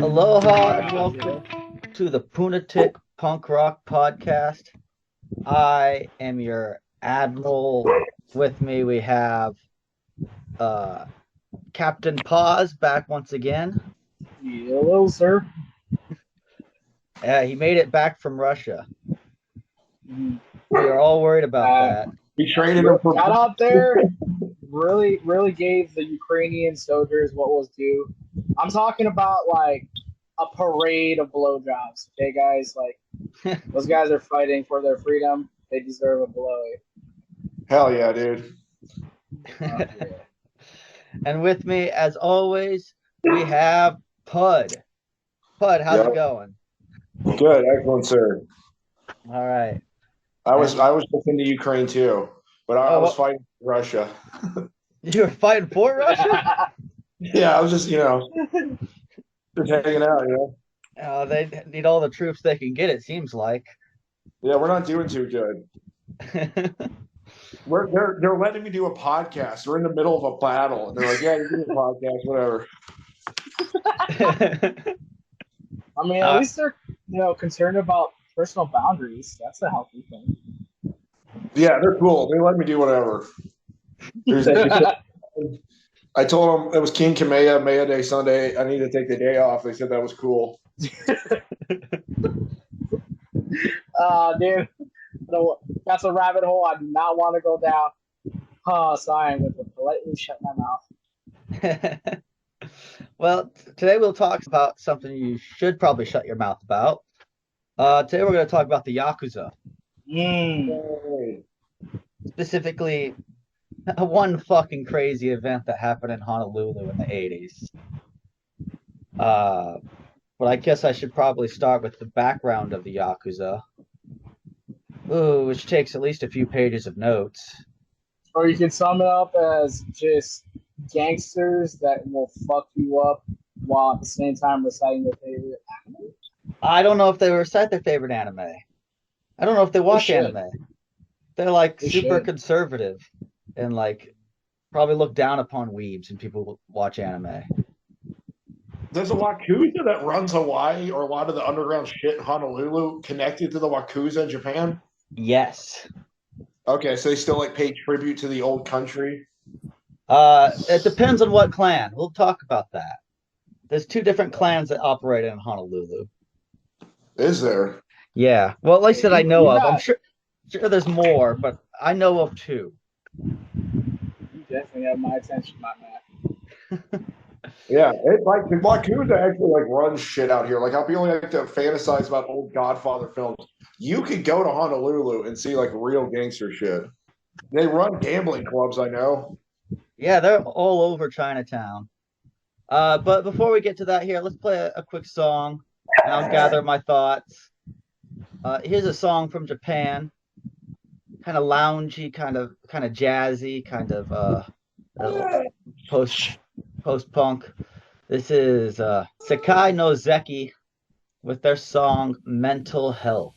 Aloha and welcome to the PUNAtic Punk Rock Podcast. I am your Admiral. With me we have Captain Paz back once again. Hello, sir. He made it back from Russia. We are all worried about that. He traded him for got out there, really gave the Ukrainian soldiers what was due. I'm talking about like a parade of blowjobs. Okay, guys, like those guys are fighting for their freedom. They deserve a blow. Hell yeah, dude. Yeah. And with me, as always, we have Pud. Pud, how's it going? Good, excellent, sir. All right. I was looking to Ukraine too, but I was fighting Russia. You were fighting for Russia? Yeah, I was just hanging out, They need all the troops they can get, it seems like. Yeah, we're not doing too good. They're letting me do a podcast. We're in the middle of a battle, and they're like, "Yeah, you do a podcast, whatever." I mean, at least they're concerned about personal boundaries. That's a healthy thing. Yeah, they're cool. They let me do whatever. I told them it was King Kameya, Maya Day Sunday. I need to take the day off. They said that was cool. Dude, that's a rabbit hole I do not want to go down. Oh, sorry, I'm going to politely shut my mouth. Well, today we'll talk about something you should probably shut your mouth about. Today we're going to talk about the Yakuza. Specifically, one fucking crazy event that happened in Honolulu in the 80s. But I guess I should probably start with the background of the Yakuza, which takes at least a few pages of notes. Or you can sum it up as just gangsters that will fuck you up while at the same time reciting their favorite anime. I don't know if they recite their favorite anime. I don't know if they watch anime. They're like super conservative and like probably look down upon weebs and people who watch anime. There's a Yakuza that runs Hawaii, or a lot of the underground shit in Honolulu connected to the Yakuza in Japan? Yes. Okay, so they still like pay tribute to the old country? It depends on what clan. We'll talk about that. There's two different clans that operate in Honolulu. Is there? Yeah. Well, at least that I know of. I'm sure there's more, but I know of two. You definitely have my attention, my man. Yeah, it's like the Yakuza actually like runs shit out here. Like how people like to fantasize about old Godfather films. You could go to Honolulu and see like real gangster shit. They run gambling clubs, I know. Yeah, they're all over Chinatown. But before we get to that here, let's play a quick song and I'll gather my thoughts. Here's a song from Japan. Kind of loungy, kind of jazzy, kind of post-punk. This is Sekai no Zeki with their song Mental Health.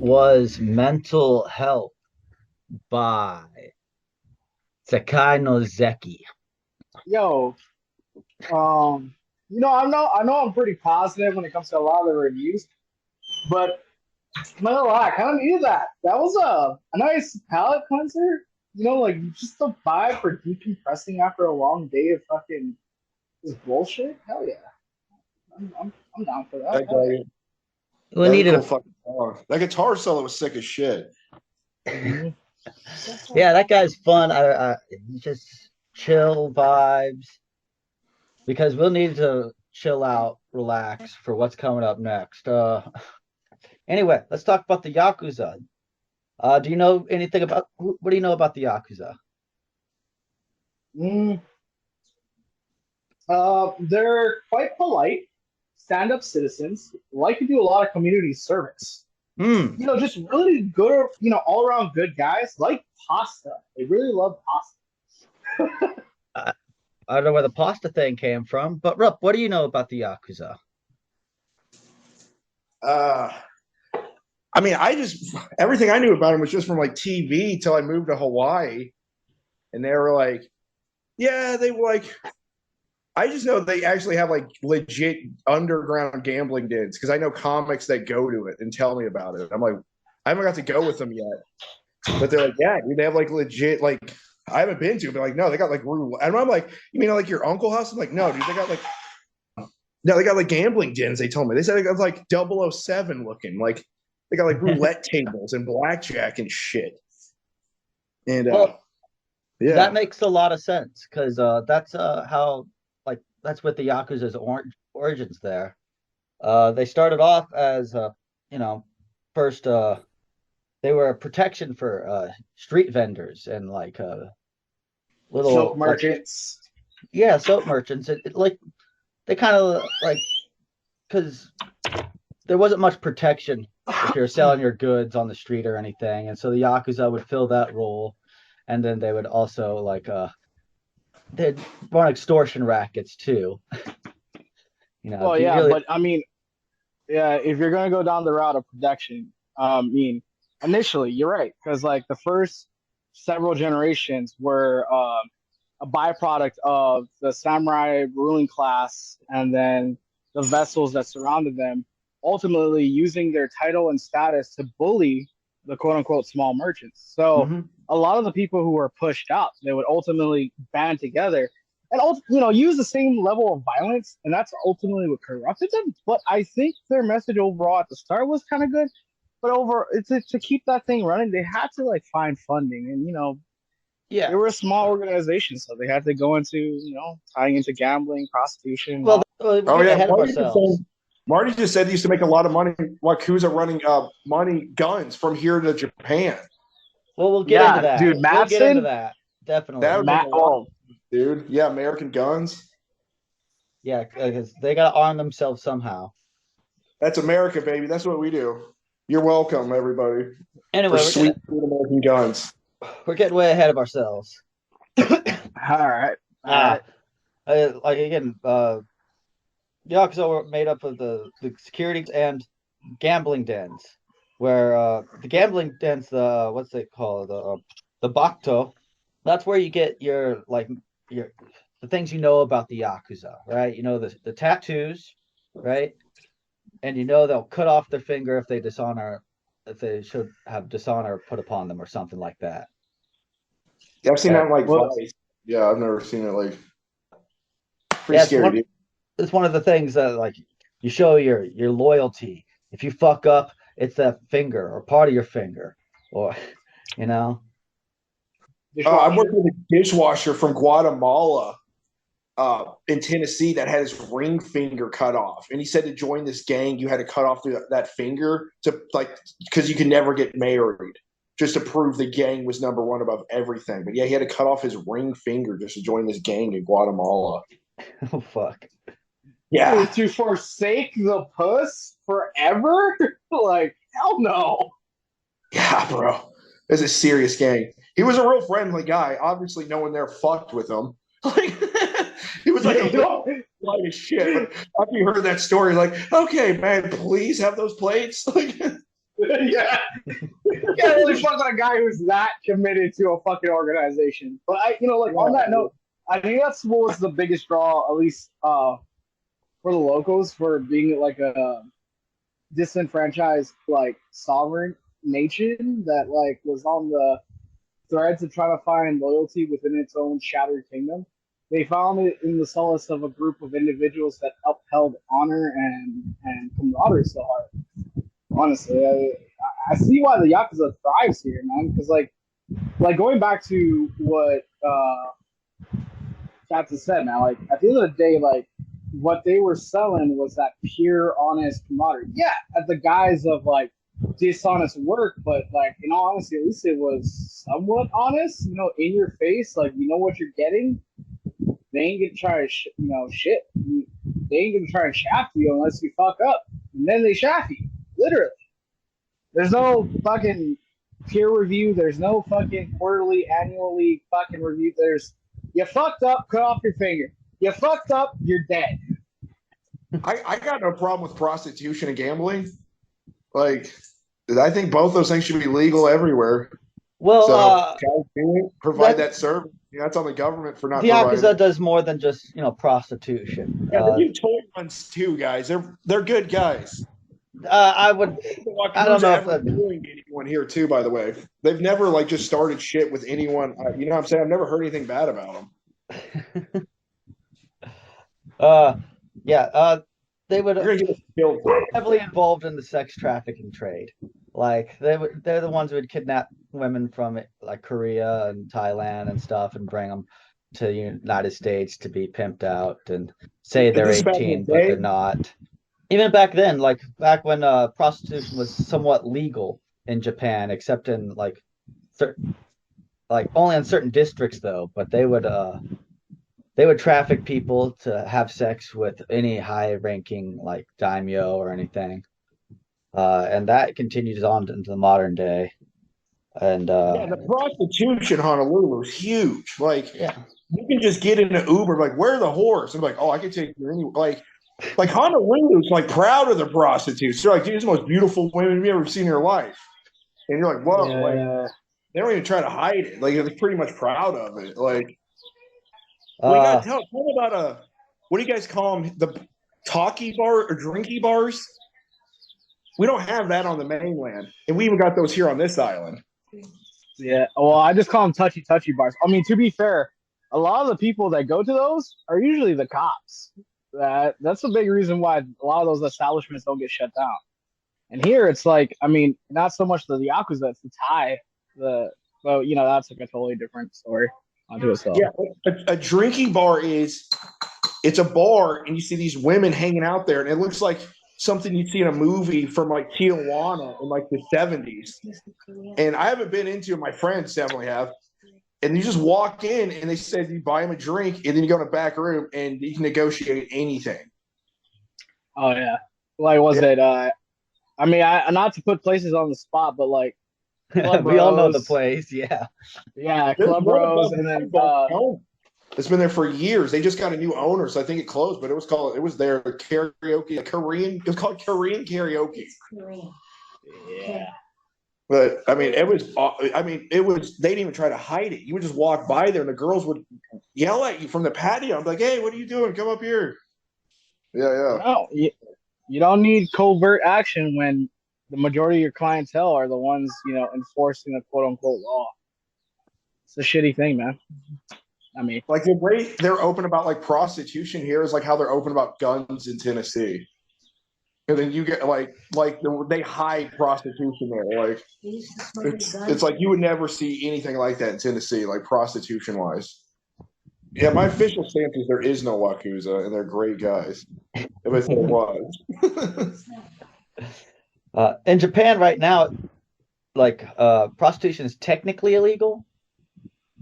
was Mental Health by Sakai no Zeki. Yo, I know I'm pretty positive when it comes to a lot of the reviews, but I'm not gonna lie, I kind of needed that. That was a nice palate cleanser. Like just the vibe for decompressing after a long day of fucking this bullshit. Hell yeah, I'm down for that. That guy, We that was a needed cool a fucking song. That guitar solo was sick as shit. Mhm. yeah, that guy's fun. He's just chill vibes because we'll need to chill out, relax for what's coming up next. Anyway, let's talk about the Yakuza. Do you know anything about what do you know about the Yakuza? Mm, they're quite polite, stand-up citizens, like to do a lot of community service. Hmm. Just really good, all-around good guys. Like pasta, they really love pasta. I, I don't know where the pasta thing came from, but Rupp, what do you know about the Yakuza? Uh, I mean, everything I knew about him was just from like TV till I moved to Hawaii, and they were like, yeah, they were like. I just know they actually have like legit underground gambling dens because I know comics that go to it and tell me about it. I'm like, I haven't got to go with them yet, but they're like, yeah, dude, they have like legit like I haven't been to, but like no, they got like roulette. And I'm like, you mean like your uncle house? I'm like, no, dude, they got like no, they got like gambling dens. They told me they said it was like 007 looking, like they got like roulette tables and blackjack and shit. And Well, that yeah, makes a lot of sense because that's how like that's what the Yakuza's origins there. They started off as you know, first they were a protection for street vendors and like Soap little like merchants. yeah, soap merchants. Like they kind of like because there wasn't much protection if you're selling your goods on the street or anything, and so the Yakuza would fill that role, and then they would also like they'd run extortion rackets too. Well, If you yeah, really but I mean, yeah, if you're gonna go down the route of production, initially you're right because like the first several generations were a byproduct of the samurai ruling class and then the vessels that surrounded them, ultimately using their title and status to bully the quote unquote small merchants. So Mhm. a lot of the people who were pushed out, they would ultimately band together and use the same level of violence, and that's ultimately what corrupted them. But I think their message overall at the start was kind of good. But to keep that thing running, they had to like find funding, and they Yeah. were a small organization, so they had to go into tying into gambling, prostitution, and Well, all. we're oh getting yeah, ahead of ourselves. Marty just said he used to make a lot of money. Yakuza running money guns from here to Japan. Well, we'll get into Yeah, that. dude, We'll get into Madsen, that That definitely. would make Matt. a lot, Oh, dude. Yeah, American guns. Yeah, because they got to arm themselves somehow. That's America, baby. That's what we do. You're welcome, everybody, for Anyway, sweet American guns. we're getting way ahead of ourselves. all right, all Ah, right. like again, the Yakuza were made up of the security and gambling dens, where the gambling dens, the what's it called, the Bakto. That's where you get your like your the things you know about the Yakuza, right? You know the tattoos, right? And you know they'll cut off their finger if they should have dishonor put upon them or something like that. Yeah, I've seen that Right? in like Well, Vice. Yeah, I've never seen it like pretty Yeah, scary, dude. it's one of the things that like you show your loyalty. If you fuck up, it's that finger or part of your finger, or you know. I'm dishwasher. working with a dishwasher from Guatemala in Tennessee that had his ring finger cut off, and he said to join this gang, you had to cut off that finger to like because you could never get married, just to prove the gang was number one above everything. But yeah, he had to cut off his ring finger just to join this gang in Guatemala. Oh fuck. Yeah, To forsake the puss forever? Like hell no. yeah, bro. It's a serious gang. He was a real friendly guy. Obviously, no one there fucked with him. Like he was like a little light as shit. But after you heard that story, like, okay, man, please have those plates. Like, Yeah. You can't really fuck with a guy who's that committed to a fucking organization. But on that note, I think that's what was the biggest draw, at least for the locals, for being like a disenfranchised, like sovereign nation that like was on the threads of trying to find loyalty within its own shattered kingdom. They found it in the solace of a group of individuals that upheld honor and camaraderie so hard. Honestly, I see why the Yakuza thrives here, man. Because like going back to what Captain said, man. Like at the end of the day, like what they were selling was that pure, honest camaraderie. Yeah, at the guise of like dishonest work, but like in all honesty, at least it was somewhat honest. In your face, like you know what you're getting. They ain't gonna try to, shit. They ain't gonna try and shaft you unless you fuck up, and then they shaft you, literally. There's no fucking peer review. There's no fucking quarterly, annually fucking review. There's you fucked up, cut off your finger. You fucked up, you're dead. I got no problem with prostitution and gambling. Like, I think both those things should be legal everywhere. Well, So, provide that service. That's on the government for not the providing. Yakuza does more than just prostitution. Yeah, they do toy ones too, guys. They're good guys. I don't know if that... doing anyone here too. By the way, they've never like just started shit with anyone. You know what I'm saying? I've never heard anything bad about them. They would heavily involved in the sex trafficking trade. Like they're the ones who would kidnap women from like Korea and Thailand and stuff and bring them to the United States to be pimped out and say they're 18, but they're not. Even back then, like back when prostitution was somewhat legal in Japan, except in like only in certain districts though, but they would traffic people to have sex with any high-ranking like daimyo or anything, and that continues on into the modern day. And the prostitution in Honolulu is huge. Like, you can just get in an Uber, like, where are the whores? And like, oh, I can take you anywhere. Like Honolulu's like proud of their prostitutes. They're like, dude, these are the most beautiful women you've ever seen in your life. And you're like, whoa, like they don't even try to hide it. Like they're pretty much proud of it. Like, we got to tell me about what do you guys call them? The talkie bar or drinky bars? We don't have that on the mainland, and we even got those here on this island. Yeah, well, I just call them touchy bars. I mean, to be fair, a lot of the people that go to those are usually the cops. That's a big reason why a lot of those establishments don't get shut down. And here it's like, I mean, not so much the Yakuza, it's the Thai. That's like a totally different story onto itself. Yeah, a drinking bar it's a bar, and you see these women hanging out there, and it looks like something you'd see in a movie from like Tijuana in like the 70s. And I haven't been into it. My friends definitely have. And you just walk in, and they said you buy them a drink, and then you go in the back room, and you can negotiate anything. Oh yeah, like was it? I mean, not to put places on the spot, but like we all know the place. Yeah, Club Rose, and then it's been there for years. They just got a new owner, so I think it closed, but it was their karaoke, Korean. It was called Korean karaoke. Yeah. But I mean, it was. They didn't even try to hide it. You would just walk by there, and the girls would yell at you from the patio. I'm like, "Hey, what are you doing? Come up here!" Yeah. No, you don't need covert action when the majority of your clientele are the ones enforcing the quote unquote law. It's a shitty thing, man. I mean, like the way they're open about like prostitution here is like how they're open about guns in Tennessee. And then you get they hide prostitution there. Like it's like you would never see anything like that in Tennessee, like prostitution wise. Yeah, my official stance is there is no Yakuza, and they're great guys. If I said it was. In Japan right now, like prostitution is technically illegal,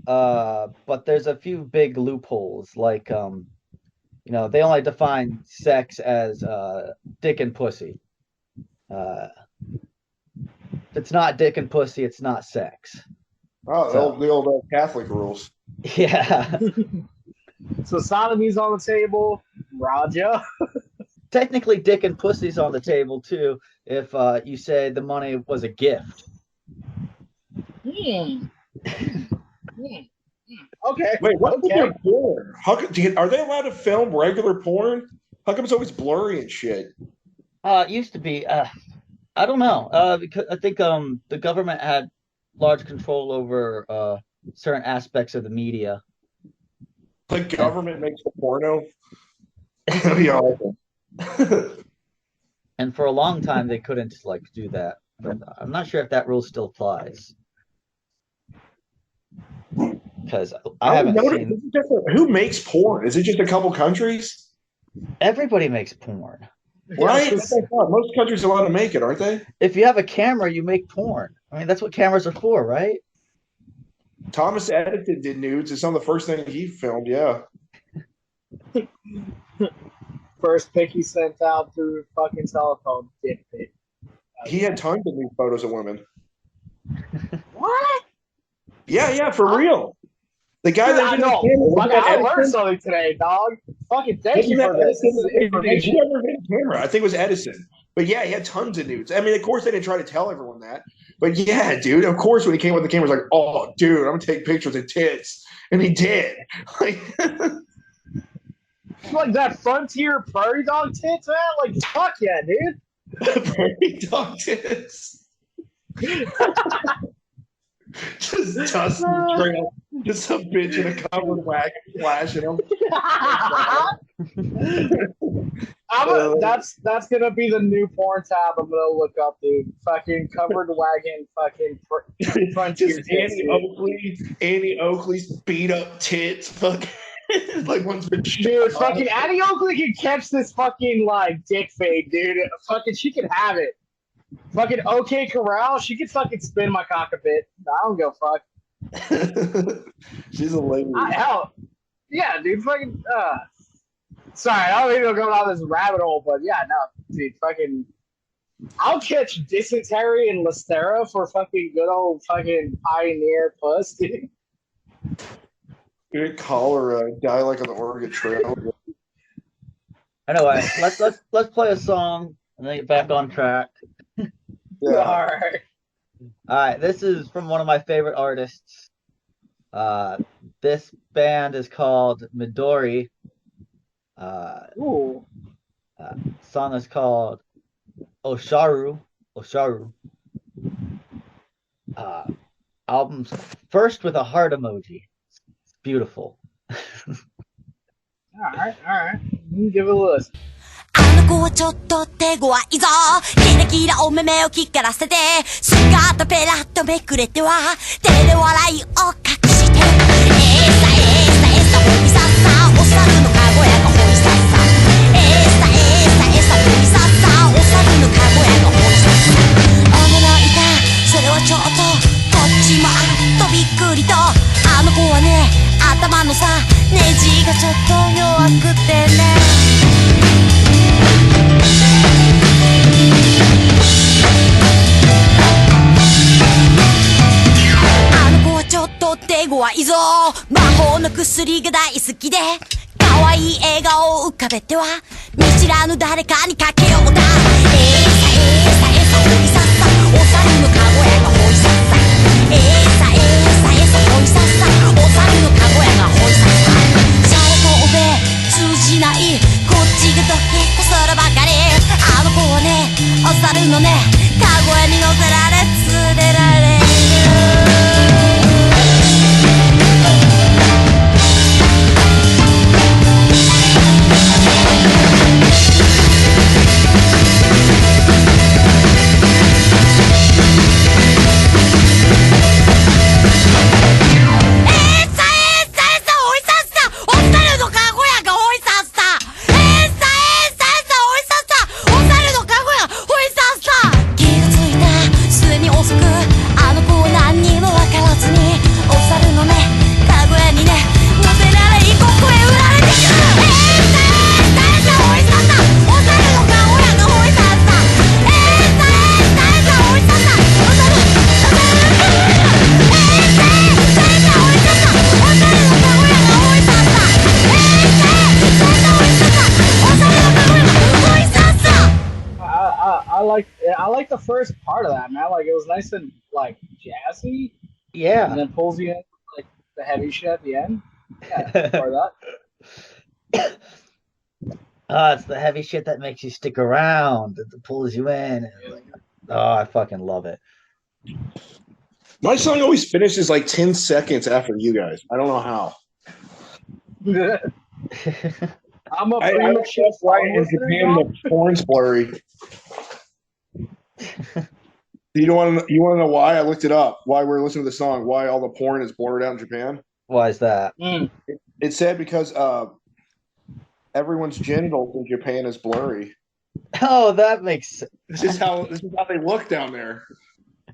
but there's a few big loopholes. Like they only define sex as dick and pussy. If it's not dick and pussy, it's not sex. Oh, the old Catholic rules. Yeah. So sodomy's on the table, Raja. technically dick and pussy's on the table too if you say the money was a gift. Okay. Wait, what's okay. their porn? Are they allowed to film regular porn? How come it's always blurry and shit? It used to be. I don't know. Because I think the government had large control over certain aspects of the media. The government makes the porno. That'd be awesome. And for a long time they couldn't like do that. But I'm not sure if that rule still applies. Because I haven't seen. Who makes porn? Is it just a couple countries? Everybody makes porn. Right? Most countries are allowed to make it, aren't they? If you have a camera, you make porn. I mean, that's what cameras are for, right? Thomas Edison did nudes. It's some of the first thing he filmed, yeah. First pic he sent out through fucking telephone. Dick pic. He had tons of nude photos of women. What? Yeah, for real. The guy that did I learned something today, dog. Fucking thank you for this. This is information. Whoever made a camera, I think it was Edison. But yeah, he had tons of nudes. I mean, of course, they didn't try to tell everyone that. But yeah, dude, of course, when he came with the camera, he was like, oh, dude, I'm going to take pictures of tits. And he did. Like that frontier prairie dog tits, man? Like, fuck yeah, dude. Prairie dog tits. Just Dustin Trail. Just some bitch in a covered wagon flashing him. That's gonna be the new porn tab I'm gonna look up, dude. Fucking covered wagon, fucking frontier just Annie Oakley's beat up tits, fucking like one's been dude. Fucking Annie Oakley can catch this fucking like dick fade, dude. Fucking she can have it. Fucking OK Corral, she could fucking spin my cock a bit. I don't give a fuck. She's a lady. Hell, yeah, dude. Fucking. Sorry, I don't even go down this rabbit hole, but yeah, no, dude. Fucking. I'll catch dysentery and Listeria for fucking good old fucking pioneer puss, dude. Good cholera, die like on the Oregon Trail. Anyway, let's play a song and then get back on track. Yeah. All right. This is from one of my favorite artists. This band is called Midori. Song is called Osharu. Album's first with a heart emoji. It's beautiful. All right. Give it a listen. あの子はちょっと手強いぞキラキラお目目を光らせてスカートペラッとめくれては手で笑いを隠してエサホイサッサお猿のかごやがホイサッサエサホイサッサお猿のかごやがホイサッサ驚いたそれはちょっとこっちもあっとびっくりとあの子はね頭のさネジがちょっと弱くてねあの子はちょっと手強いぞ魔法の薬が大好きで可愛い笑顔を浮かべては見知らぬ誰かにかけようだエサホイサッサお猿のかごやがホイサッサエサホイサッサお猿のかごやがホイサッサシャレとおべ通じないこっちがドキッとするばかりあの子はねお猿のねかごやに乗せられ連れられる気がついたすでに like the first part of that, man. Like it was nice and like jazzy, and Yeah. then pulls you in like the heavy shit at the end. Yeah, or that. It's the heavy shit that makes you stick around, that pulls you in. And like, oh, I fucking love it. My song always finishes like 10 seconds after you guys. I don't know how. I'm a I premature that's why song in listener, Japan John. the porn's blurry. You want to know why? I looked it up. Why we're listening to the song? Why all the porn is blurred out in Japan? Why is that? It said because everyone's genitals in Japan is blurry. Oh, that makes sense. This is how they look down there.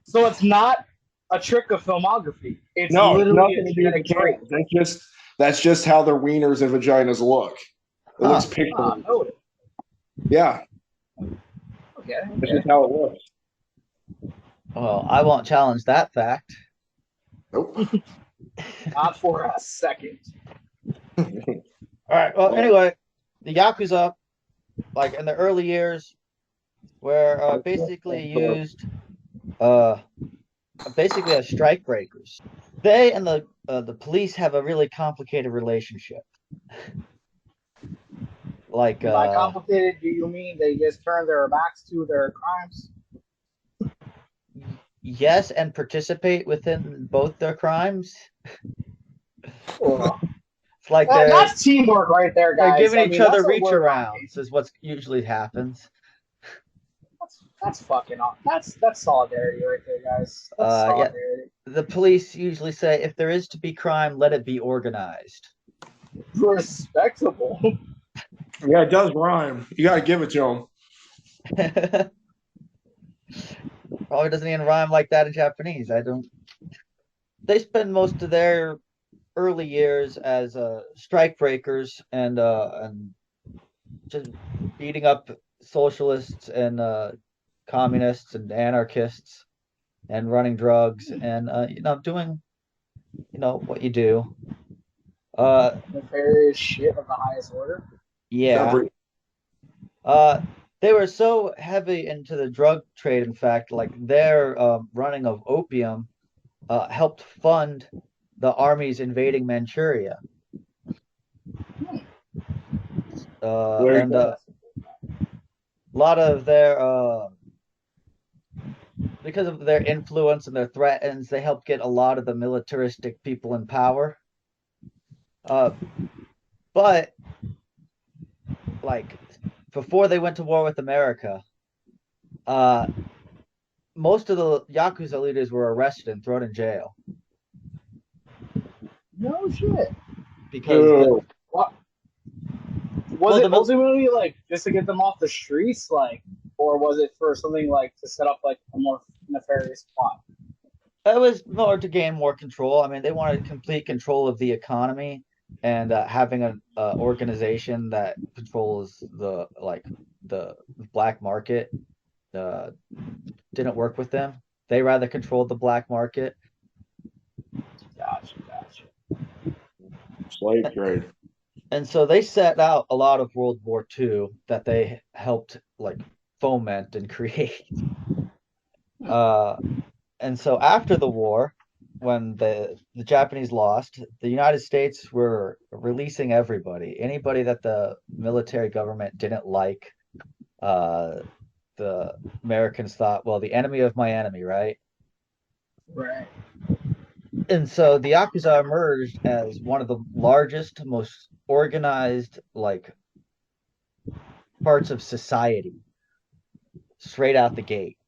So it's not a trick of filmography. It's No, it's literally nothing a to do with the genetic trait. camera. That's just how their wieners and vaginas look. It looks pixelated. Oh, Yeah, okay. that's just how it looks. Well, I won't challenge that fact. Nope. Not for a second. All right. Well, anyway, the Yakuza, like in the early years, were basically used basically as strike breakers. They and the police have a really complicated relationship. Like By complicated, do you mean they just turn their backs to their crimes? yes, and participate within both their crimes. Or, It's like that's teamwork right there, they're guys. giving each other that's reach arounds is what usually happens. That's fucking awesome. That's solidarity right there, guys. That's solidarity. Yeah. The police usually say, if there is to be crime, let it be organized. Respectable. Yeah, it does rhyme. You got to give it to them. Probably doesn't even rhyme like that in Japanese. I don't. They spend most of their early years as strike breakers and just beating up socialists and communists and anarchists and running drugs and doing what you do. Nefarious shit of the highest order. Yeah. They were so heavy into the drug trade, in fact, like their running of opium helped fund the armies invading Manchuria. And a lot of their because of their influence and their threats, they helped get a lot of the militaristic people in power. But like before they went to war with America, most of the Yakuza leaders were arrested and thrown in jail. No shit. Because was it ultimately like just to get them off the streets, like, or was it for something like to set up like a more nefarious plot? It was more to gain more control. I mean, they wanted complete control of the economy, and having an organization that controls the black market didn't work with them. They rather controlled the black market. Gotcha. Slave trade. And so they set out a lot of World War II that they helped like foment and create. And so after the war, when the Japanese lost, the United States were releasing everybody, anybody that the military government didn't like. The Americans thought, well, the enemy of my enemy, right? Right. And so the Yakuza emerged as one of the largest, most organized, like, parts of society straight out the gate.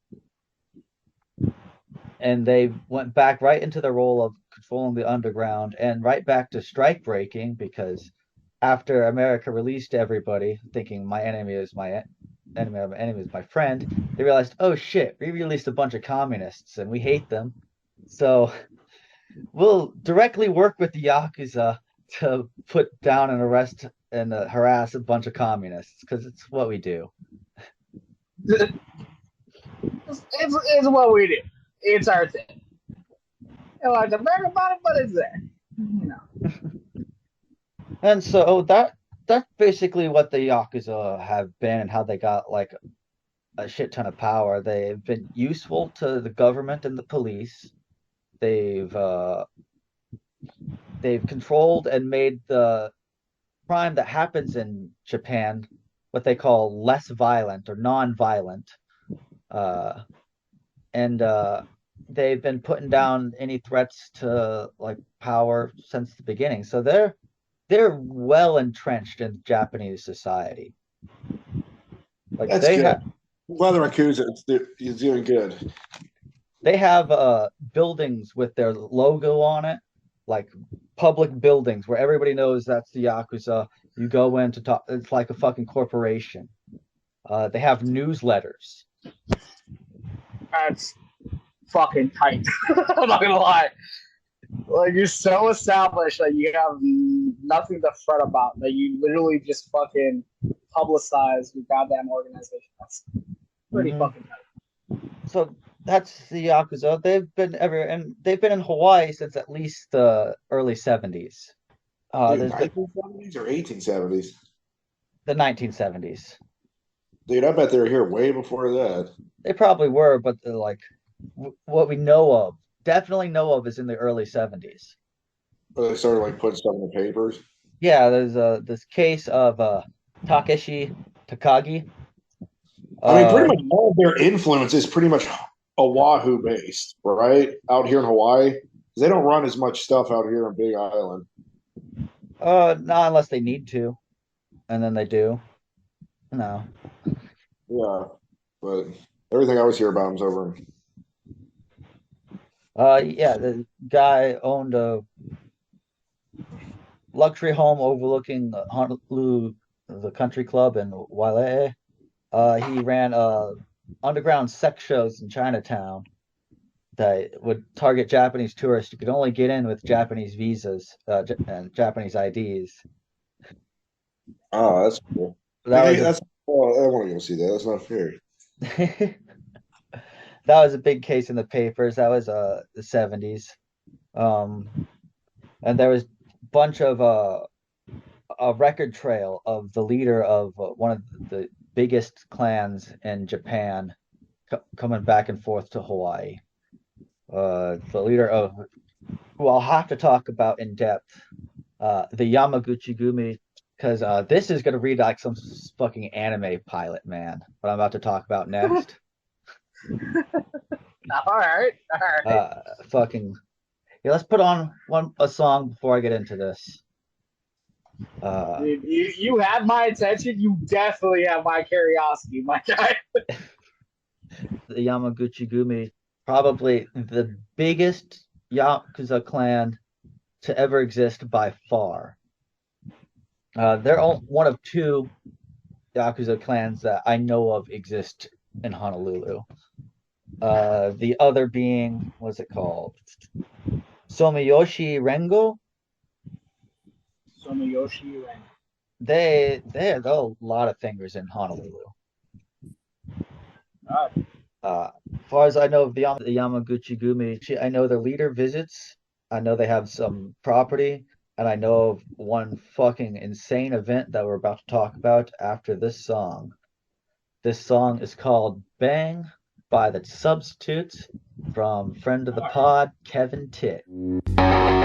And they went back right into the role of controlling the underground and right back to strike breaking, because after America released everybody, thinking my enemy is my enemy, my enemy is my friend, they realized, oh shit, we released a bunch of communists and we hate them. So we'll directly work with the Yakuza to put down and arrest and harass a bunch of communists, because it's what we do. It's what we do. It's our thing. You like to brag about it, but it's there. You know. And so that's basically what the Yakuza have been and how they got like a shit ton of power. They've been useful to the government and the police. They've controlled and made the crime that happens in Japan what they call less violent or non-violent. And they've been putting down any threats to like power since the beginning. So they're well entrenched in Japanese society. Like That's good. Weather Yakuza is doing good. They have buildings with their logo on it, like public buildings where everybody knows that's the Yakuza. You go in to talk, it's like a fucking corporation. They have newsletters. That's fucking tight. I'm not gonna lie. Like, you're so established that you have nothing to fret about. That you literally just fucking publicize your goddamn organization. That's pretty fucking tight. So that's the Yakuza. They've been in Hawaii since at least the early 70s. 1970s or 1870s? The 1970s. Dude, I bet they were here way before that. They probably were, but like what we definitely know of is in the early 70s. Where they started like putting stuff in the papers. Yeah, there's this case of Takeshi Takagi. I mean, pretty much all of their influence is pretty much Oahu based, right? Out here in Hawaii, they don't run as much stuff out here on Big Island. Not unless they need to, and then they do. No. Yeah, but everything I always hear about him is over. Yeah, the guy owned a luxury home overlooking Honolulu, the country club in Waialae. He ran underground sex shows in Chinatown that would target Japanese tourists. You could only get in with Japanese visas and Japanese IDs. Oh, that's cool. I want to go see that. That's not fair. That was a big case in the papers. That was the 70s. And there was a bunch of a record trail of the leader of one of the biggest clans in Japan coming back and forth to Hawaii. The leader of who I'll have to talk about in depth, the Yamaguchi Gumi, because this is going to read like some fucking anime pilot, man. What I'm about to talk about next. All right. Fucking yeah. Let's put on a song before I get into this. Dude, you have my attention. You definitely have my curiosity, my guy. The Yamaguchi Gumi, probably the biggest Yakuza clan to ever exist by far. They're one of two Yakuza clans that I know of exist in Honolulu. The other being, what's it called? Somiyoshi Rengo. Somiyoshi Rengo. They have a lot of fingers in Honolulu. As far as I know of the Yamaguchi Gumi, I know their leader visits. I know they have some property, and I know of one fucking insane event that we're about to talk about after this song. This song is called Bang by the Substitutes from friend of the pod, Kevin Titt. Bang!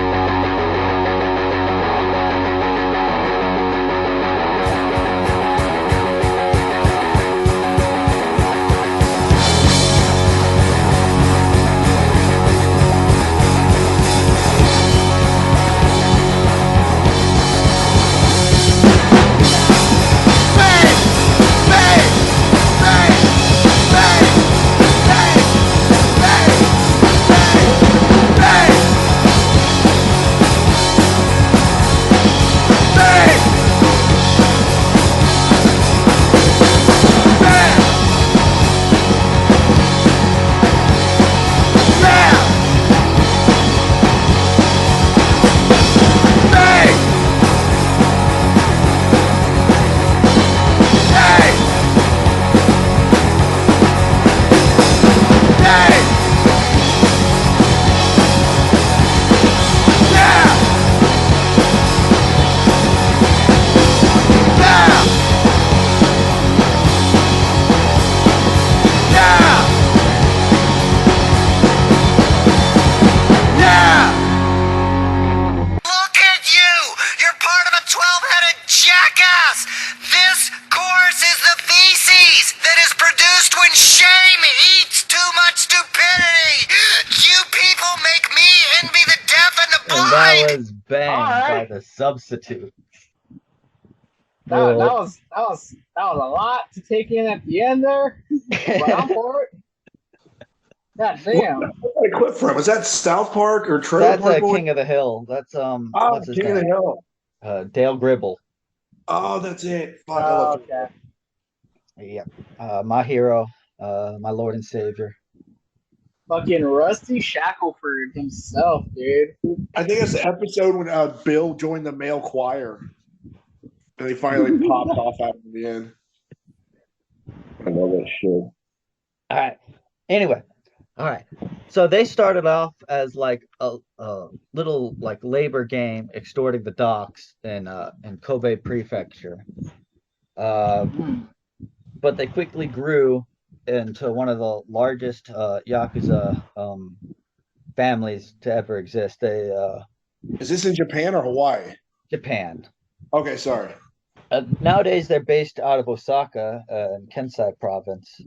the substitute. That was a lot to take in at the end there, but I'm for it. God damn. What's that clip from? Is that South Park or Trailer That's Park Boys? King of the Hill. That's what's his King of the name? Hill. Dale Gribble. Oh, that's it. Fuck, I love Okay. Yeah. My hero, my Lord and Savior. Fucking Rusty Shackelford himself, dude. I think it's the episode when Bill joined the male choir. And he finally popped off out in the end. I love that shit. All right. Anyway, all right. So they started off as like a little like labor gang extorting the docks in Kobe Prefecture. But they quickly grew into one of the largest Yakuza families to ever exist. Is this in Japan or Hawaii? Japan. Okay, sorry. Nowadays, they're based out of Osaka in Kansai province.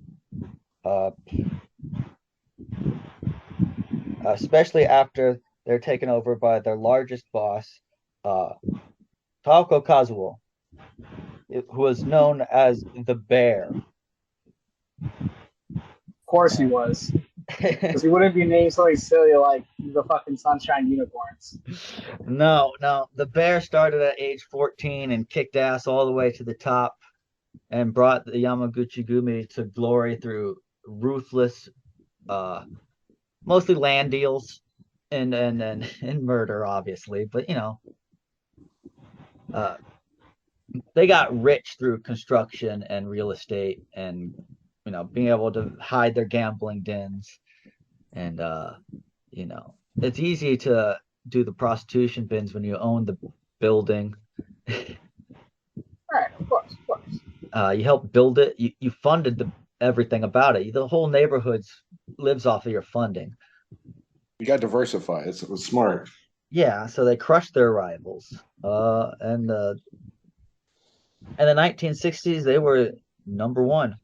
Especially after they're taken over by their largest boss, Taoko Kazuo, who was known as the Bear. Of course he was. Because he wouldn't be named something silly like the fucking Sunshine Unicorns. No. The Bear started at age 14 and kicked ass all the way to the top and brought the Yamaguchi Gumi to glory through ruthless, mostly land deals and murder, obviously. But, they got rich through construction and real estate and, being able to hide their gambling dens. And, it's easy to do the prostitution bins when you own the building. Right, of course. You helped build it. You funded everything about it. The whole neighborhood lives off of your funding. You got to diversify. It was smart. Yeah, so they crushed their rivals. And in the 1960s, they were number one.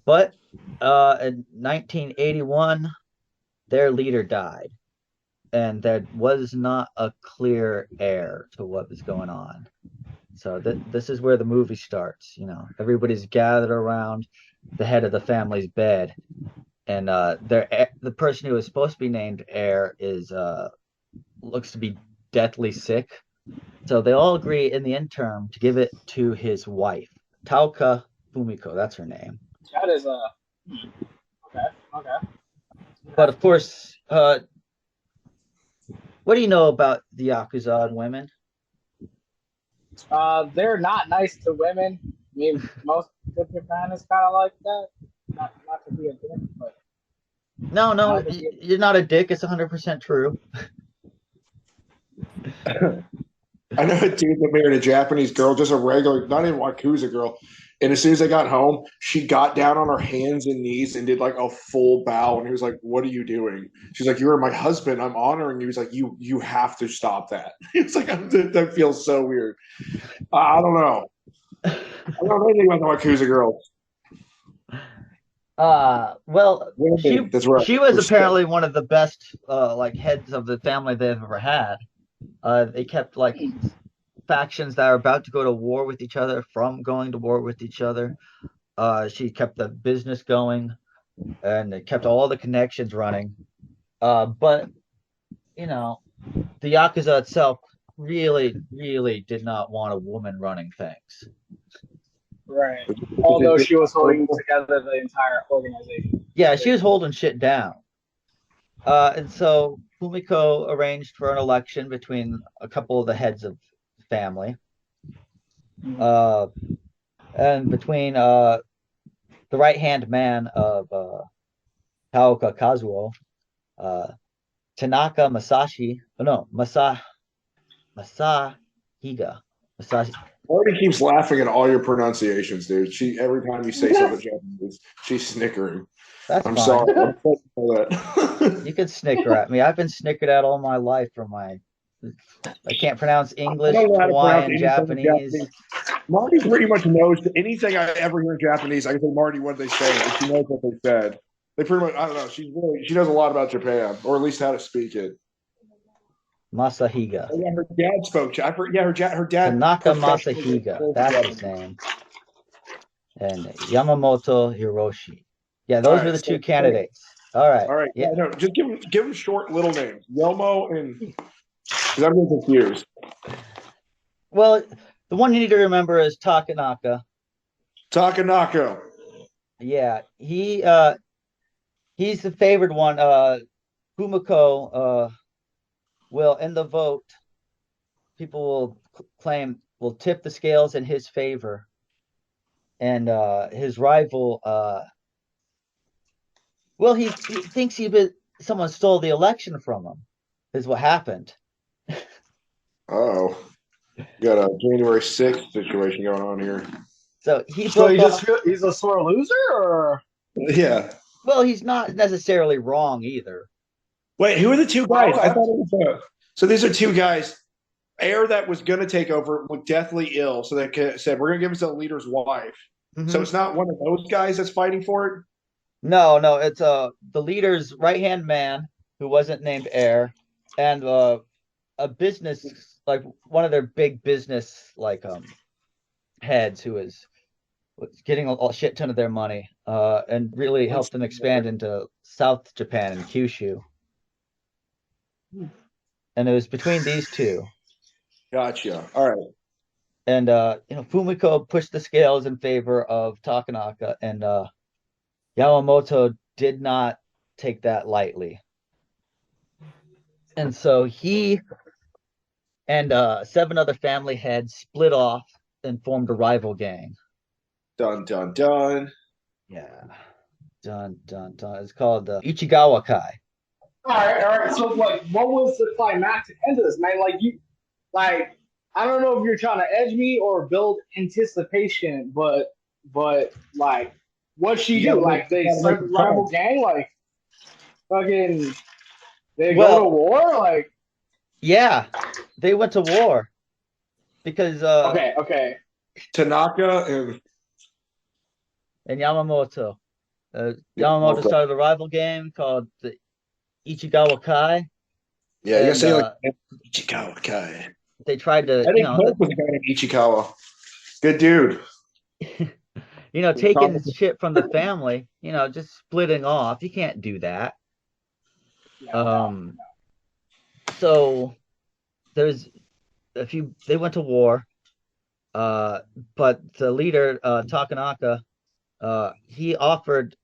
But in 1981, their leader died, and there was not a clear heir to what was going on. So this is where the movie starts. Everybody's gathered around the head of the family's bed, and the person who is supposed to be named heir is looks to be deathly sick. So they all agree in the interim to give it to his wife, Taoka Fumiko. That's her name. That is okay. But of course, what do you know about the Yakuza and women? They're not nice to women. I mean, most of Japan is kind of like that. Not to be a dick, but No, you're not a dick. It's 100% true. I know a dude that married a Japanese girl, just a regular, not even Yakuza girl. And as soon as they got home, she got down on her hands and knees and did like a full bow. And he was like, "What are you doing?" She's like, "You are my husband. I'm honoring you." He's like, "You have to stop that." It's like, that feels so weird. I don't know. I don't know anything about the Yakuza girls. Well, That's right. she was apparently one of the best like heads of the family they've ever had. They kept like factions that are about to go to war with each other from going to war with each other. She kept the business going and it kept all the connections running. But the Yakuza itself really, really did not want a woman running things. right. Although she was holding together the entire organization. Yeah, she was holding shit down. And so Fumiko arranged for an election between a couple of the heads of family. And between the right-hand man of Taoka Kazuo, Tanaka Masahiga. Marty keeps laughing at all your pronunciations, dude. Every time you say something Japanese, she's snickering. I'm fine. sorry. I'm sorry for that. You can snicker at me. I've been snickered at all my life from I can't pronounce English, Hawaiian, Japanese. Marty pretty much knows anything I ever hear in Japanese. I can say, "Marty, what did they say?" And she knows what they said. They pretty much, I don't know. She knows a lot about Japan, or at least how to speak it. Masahiga. Oh, yeah, her dad spoke. Her dad. Tanaka professionally Masahiga. spoke That's Japanese. his name. And Yamamoto Hiroshi. Yeah, All those right, were the so- two candidates. All right. All right. Yeah. No, just give them short little names. Yomo and because I'm getting confused. Well, the one you need to remember is Takanaka. Takanaka. Yeah, he's the favored one. Fumiko will in the vote, people will claim will tip the scales in his favor. And his rival well, he thinks someone stole the election from him, is what happened. Oh, got a January 6th situation going on here. So he So broke off. he's a sore loser, or Yeah. Well, he's not necessarily wrong either. Wait, who are the two guys? Oh, I thought it was. So these are two guys. Air that was going to take over was deathly ill, so they said we're going to give us a leader's wife. Mhm. So it's not one of those guys that's fighting for it. No, it's the leader's right-hand man who wasn't named Air, and a business, like one of their big business heads who was getting a shit ton of their money and really helped them expand into South Japan and Kyushu. And it was between these two. Gotcha. All right. And Fumiko pushed the scales in favor of Takanaka, and Yamamoto did not take that lightly. And so he and 7 other family heads split off and formed a rival gang. Dun dun dun. Yeah. Dun dun dun. It's called Ichigawa Kai. all right. So, like, what was the climactic end of this, man? Like, I don't know if you're trying to edge me or build anticipation, but like, what'd she do? Like, they start the rival gang, like, fucking, they go to war, like. Yeah, they went to war because Okay. Tanaka and Yamamoto. Yamamoto started a rival game called the Ichigawa Kai. Yeah, you gotta say like And Ichikawa Kai. they tried to, I think Hope was a guy named Ichikawa. Good dude. taking shit from the family, just splitting off. You can't do that. So there's a few. They went to war, but the leader Takanaka, he offered,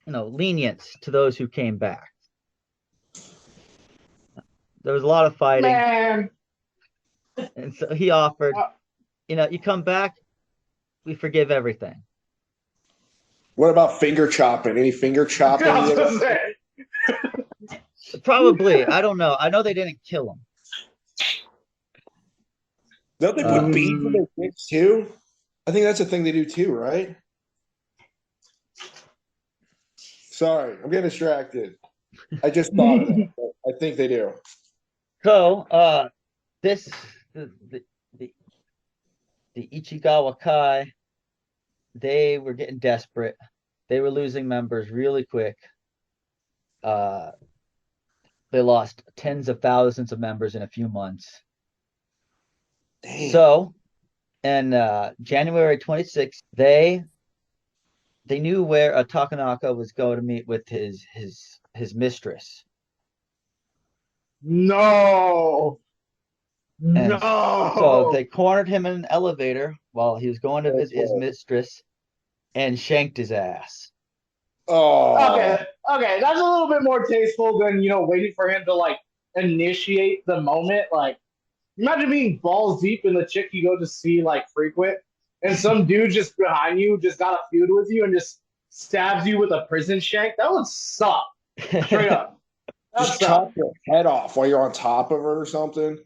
lenience to those who came back. There was a lot of fighting, Man. and so he offered, you come back, we forgive everything. What about finger chopping? Any finger chopping? Probably. I don't know. I know they didn't kill him. Don't they put beads in their dicks too? I think that's a thing they do too, right? Sorry, I'm getting distracted. I just thought of that. I think they do. So, the Ichigawa Kai, they were getting desperate. They were losing members really quick. They lost tens of thousands of members in a few months. Damn. So, in January 26th, they knew where Takanaka was going to meet with his mistress. No. So they cornered him in an elevator while he was going to visit his mistress and shanked his ass. Oh. Okay. That's a little bit more tasteful than, waiting for him to, like, initiate the moment. Like, imagine being balls deep in the chick you go to see, like, frequent, and some dude just behind you just got a feud with you and just stabs you with a prison shank. That would suck. Straight up. Just chop your head off while you're on top of her or something.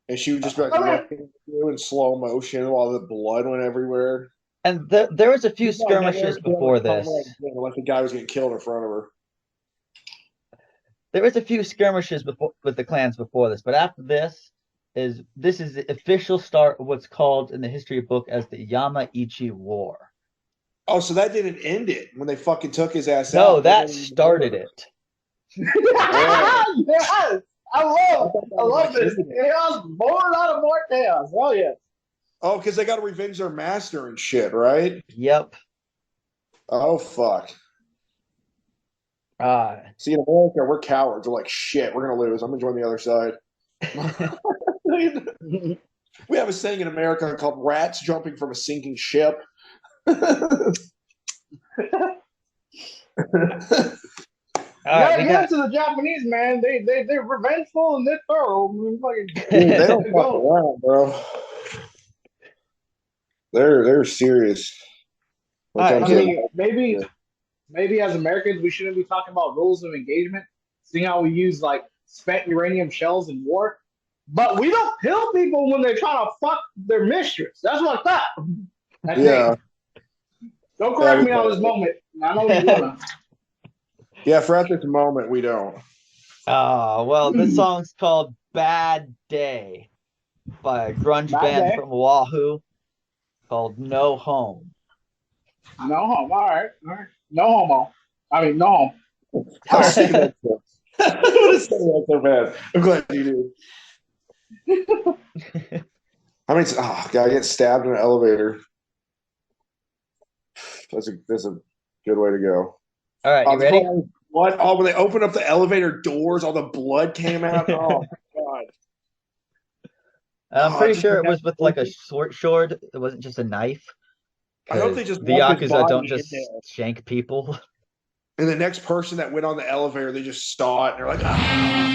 And she would just be like looking at you in slow motion while the blood went everywhere. And there was a few skirmishes before this. Like the guy was getting killed in front of her. There was a few skirmishes with the clans before this, but after this is the official start of what's called in the history book as the Yamaichi War. Oh, so that didn't end it when they fucking took his ass out. No, that started it. Yes. I love this. Chaos, born out of more chaos. Oh yes. Oh, because they got to revenge their master and shit, right? Yep. Oh fuck. Uh, See, in America, we're cowards. We're like, shit, we're gonna lose. I'm gonna join the other side. We have a saying in America called "rats jumping from a sinking ship." all right, Gotta we give it got to the Japanese, man. They're revengeful and they're thorough. I mean, Dude, they don't fucking fuck go. around, bro. They're serious. Like All right, I'm I saying, mean, maybe as Americans we shouldn't be talking about rules of engagement, seeing how we use like spent uranium shells in war. But we don't kill people when they're trying to fuck their mistress. That's what I thought. I think. yeah, Don't correct me on this moment. I know you're gonna. yeah. For at this moment, we don't. well, this song's called "Bad Day" by a grunge Bad band day. from Oahu called No Home. No homo. All right. No homo. I mean, no homo. I was thinking that too. I would have said that so bad. I'm glad you did. How many? Oh, God, I get stabbed in an elevator. That's a good way to go. All right, you ready? What? Oh, when they opened up the elevator doors, all the blood came out. Oh my God. I'm pretty just sure like it was that with like a sword. It wasn't just a knife. I hope they just The left his Yakuza don't body just in there. shank people. And the next person that went on the elevator, they just saw it and they're like, ah.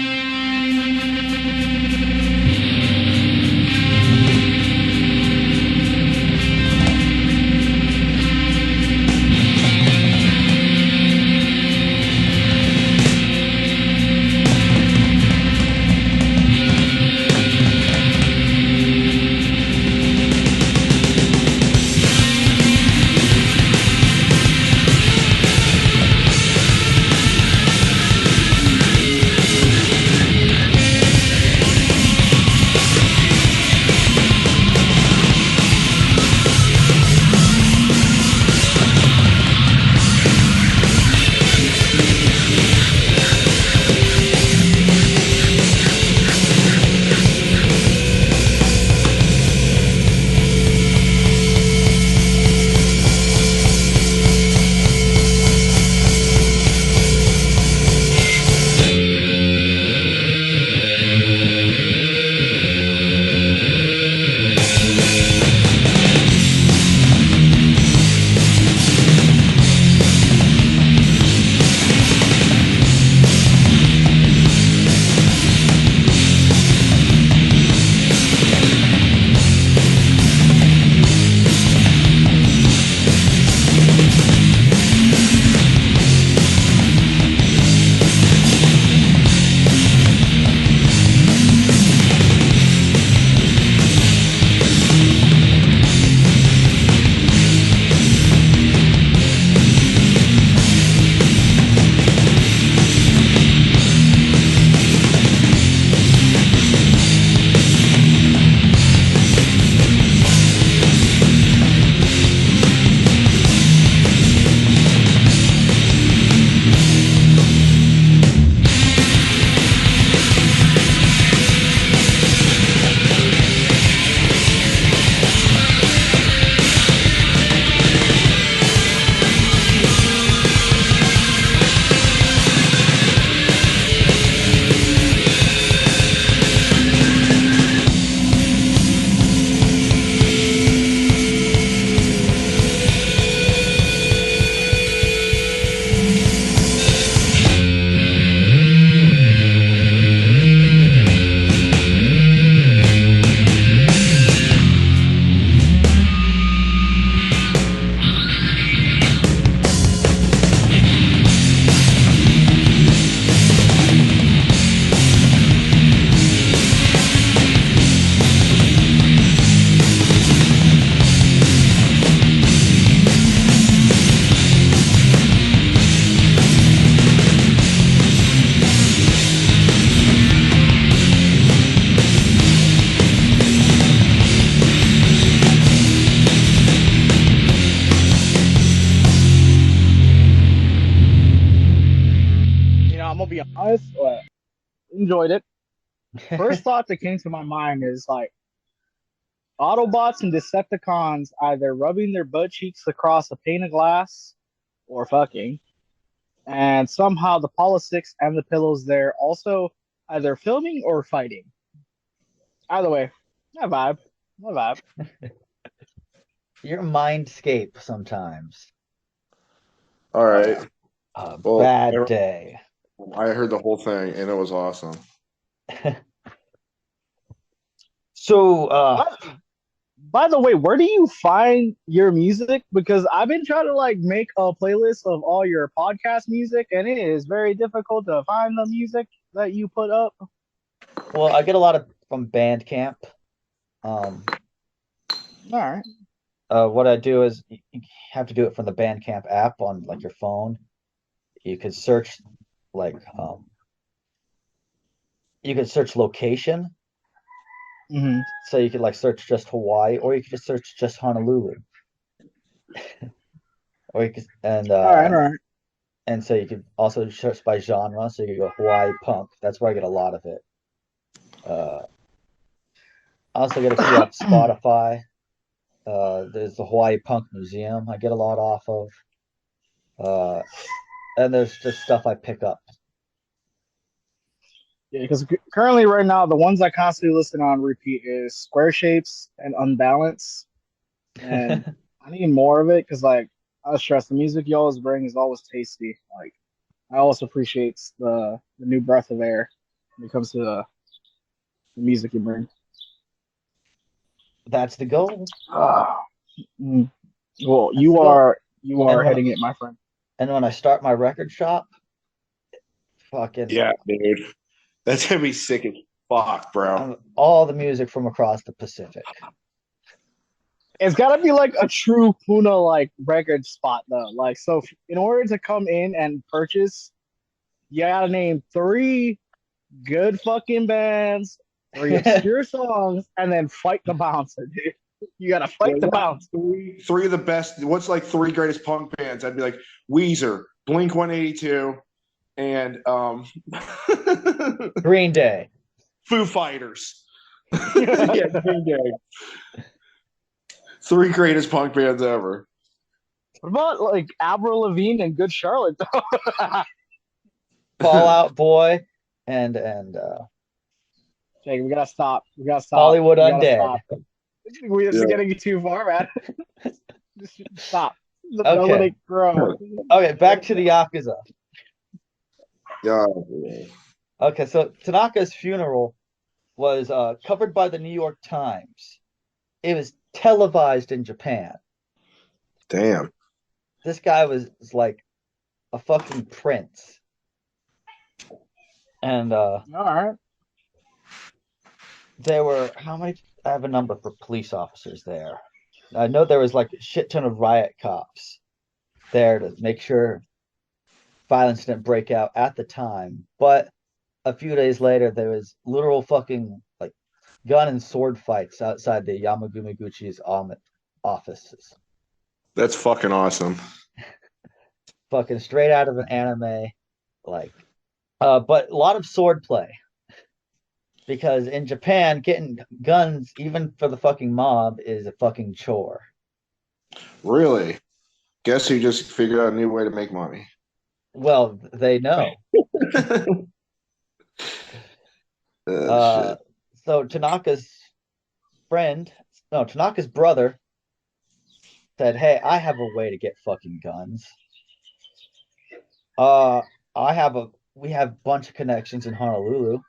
I'm gonna be honest. Enjoyed it. first thought that came to my mind is like Autobots and Decepticons either rubbing their butt cheeks across a pane of glass or fucking. And somehow the politics and the pillows there also either filming or fighting. Either way, my vibe. My vibe. Your mindscape sometimes. All right. Well, Bad day. I heard the whole thing and it was awesome. So, by the way, where do you find your music? Because I've been trying to like make a playlist of all your podcast music, and it is very difficult to find the music that you put up. well, I get a lot of from Bandcamp. All right. What I do is you have to do it from the Bandcamp app on like your phone. You could search like you could search location. Mm-hmm. So you could like search just Hawaii, or you could just search just Honolulu. Or you could, All right. and so you could also search by genre. So you could go Hawaii punk. That's where I get a lot of it. I also get a few off Spotify. There's the Hawaii Punk Museum I get a lot off of. And there's just stuff I pick up. Yeah, because currently, right now, the ones I constantly listen on repeat is Square Shapes and Unbalance, and I need more of it because, like, I stress the music you always bring is always tasty. Like, I also appreciate the new breath of air when it comes to the music you bring. That's the goal. Mm. Well, That's you the goal. are And hitting it, my friend. And when I start my record shop, fucking Yeah, dude. That's gonna be sick as fuck, bro. all the music from across the Pacific. It's got to be like a true Puna like record spot though. Like, so in order to come in and purchase, you gotta name 3 good fucking bands, 3 obscure songs, and then fight the bouncer, dude. You gotta fight the bouncer. Three of the best. What's like 3 greatest punk bands? I'd be like Weezer, Blink 182, and Green Day. Foo Fighters. Yeah, Green Day. 3 greatest punk bands ever. What about like Avril Lavigne and Good Charlotte though? Fall Out Boy and Okay, we gotta stop. We gotta stop. Hollywood We gotta Undead. stop. We're getting too far, man. Just stop. Okay. Let it grow. Okay, back to the Yakuza. Yeah. Okay, so Tanaka's funeral was covered by the New York Times. It was televised in Japan. Damn. This guy was like a fucking prince. And All right. there were how many? I have a number for police officers there. I know there was like a shit ton of riot cops there to make sure violence didn't break out at the time. But a few days later, there was literal fucking like gun and sword fights outside the Yamagumiguchi's offices. That's fucking awesome. Fucking straight out of an anime, like. But a lot of sword play. Because in Japan, getting guns, even for the fucking mob, is a fucking chore. Really? Guess who just figured out a new way to make money? Well, they know. Shit. So Tanaka's brother said, "Hey, I have a way to get fucking guns. We have a bunch of connections in Honolulu.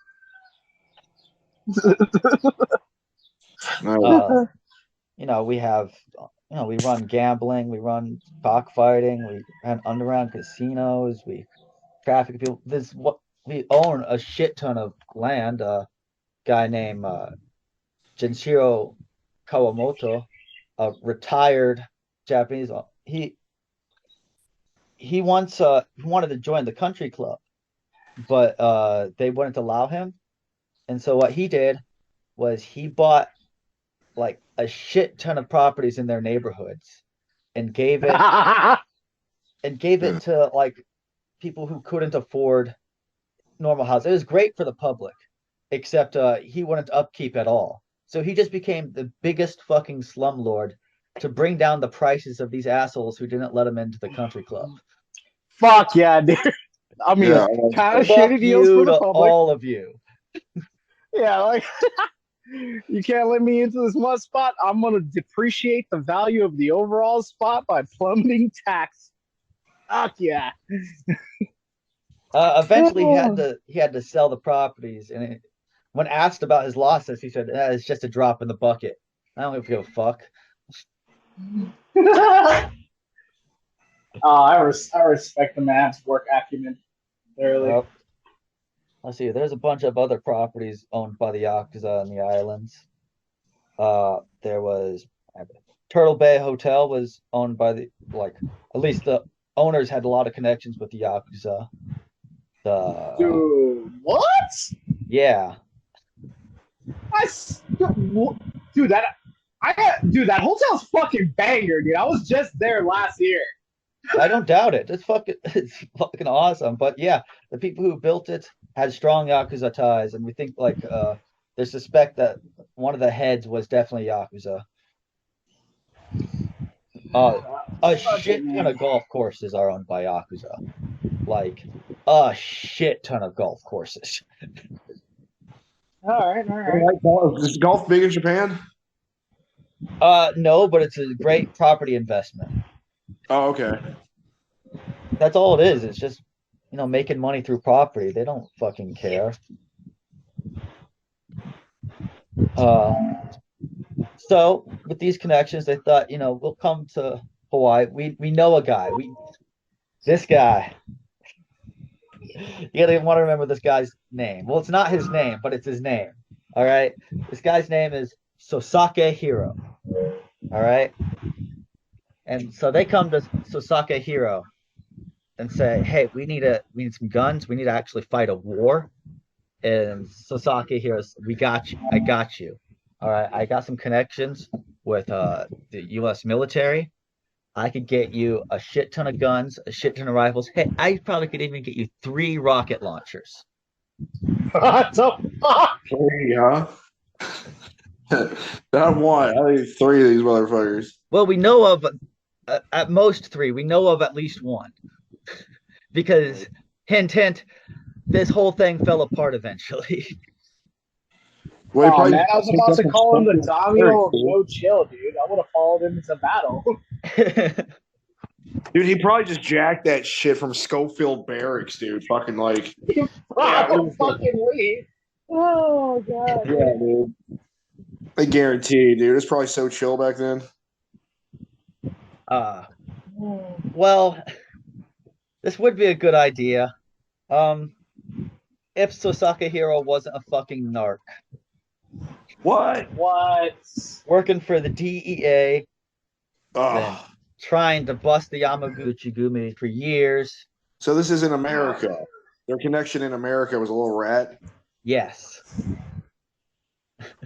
We have, we run gambling, we run cockfighting, we run underground casinos, we traffic people. We own a shit ton of land. A guy named Genshiro Kawamoto, a retired Japanese, he once wanted to join the country club, but they wouldn't allow him. And so what he did was he bought like a shit ton of properties in their neighborhoods and gave it to like people who couldn't afford normal houses. It was great for the public, except he wouldn't upkeep at all. So he just became the biggest fucking slumlord to bring down the prices of these assholes who didn't let him into the country club. Fuck yeah, dude. I mean, Yeah, kind of Fuck shitty deals you for the to public. all of you. Yeah, like you can't let me into this one spot. I'm gonna depreciate the value of the overall spot by plummeting tax. Fuck yeah. Eventually, he had to sell the properties, and when asked about his losses, he said, "It's just a drop in the bucket. I don't give a fuck." I respect the man's work acumen. Clearly. Let's see. There's a bunch of other properties owned by the Yakuza on the islands. There was Turtle Bay Hotel was owned by at least the owners had a lot of connections with the Yakuza. Dude, what? Yeah. I dude that hotel's fucking banger, dude. I was just there last year. I don't doubt it. It's fucking awesome. But yeah, the people who built it had strong Yakuza ties, and we think they suspect that one of the heads was definitely Yakuza. A shit ton of golf courses are owned by Yakuza. Like a shit ton of golf courses. All right. Is golf big in Japan? No, but it's a great property investment. Oh, okay. That's all it is. It's just making money through property. They don't fucking care. So with these connections, they thought, we'll come to Hawaii. We know a guy. This guy. You gotta want to remember this guy's name. Well, it's not his name, but it's his name. All right. This guy's name is Sosake Hiro. All right. And so they come to Sosake Hiro and say, "Hey, we need some guns. We need to actually fight a war." And Sosake Hiro's, "We got you. I got you. All right. I got some connections with the U.S. military. I could get you a shit ton of guns, a shit ton of rifles. Hey, I probably could even get you 3 rocket launchers." What the fuck? Yeah. Not one. I think 3 of these motherfuckers. Well, we know of at most 3. We know of at least 1 because hint, hint, this whole thing fell apart eventually. Well, oh man, I was about to call him the Daimyo of no chill, dude. I would have followed him into battle. Dude, he probably just jacked that shit from Schofield Barracks, dude. Fucking like. Fucking leave. Oh god. Yeah, dude. I guarantee, dude. It's probably so chill back then. Well, this would be a good idea. If Sosake Hiro wasn't a fucking narc. What? Working for the DEA. Oh. Trying to bust the Yamaguchi Gumi for years. So this is in America. Their connection in America was a little rat. Yes.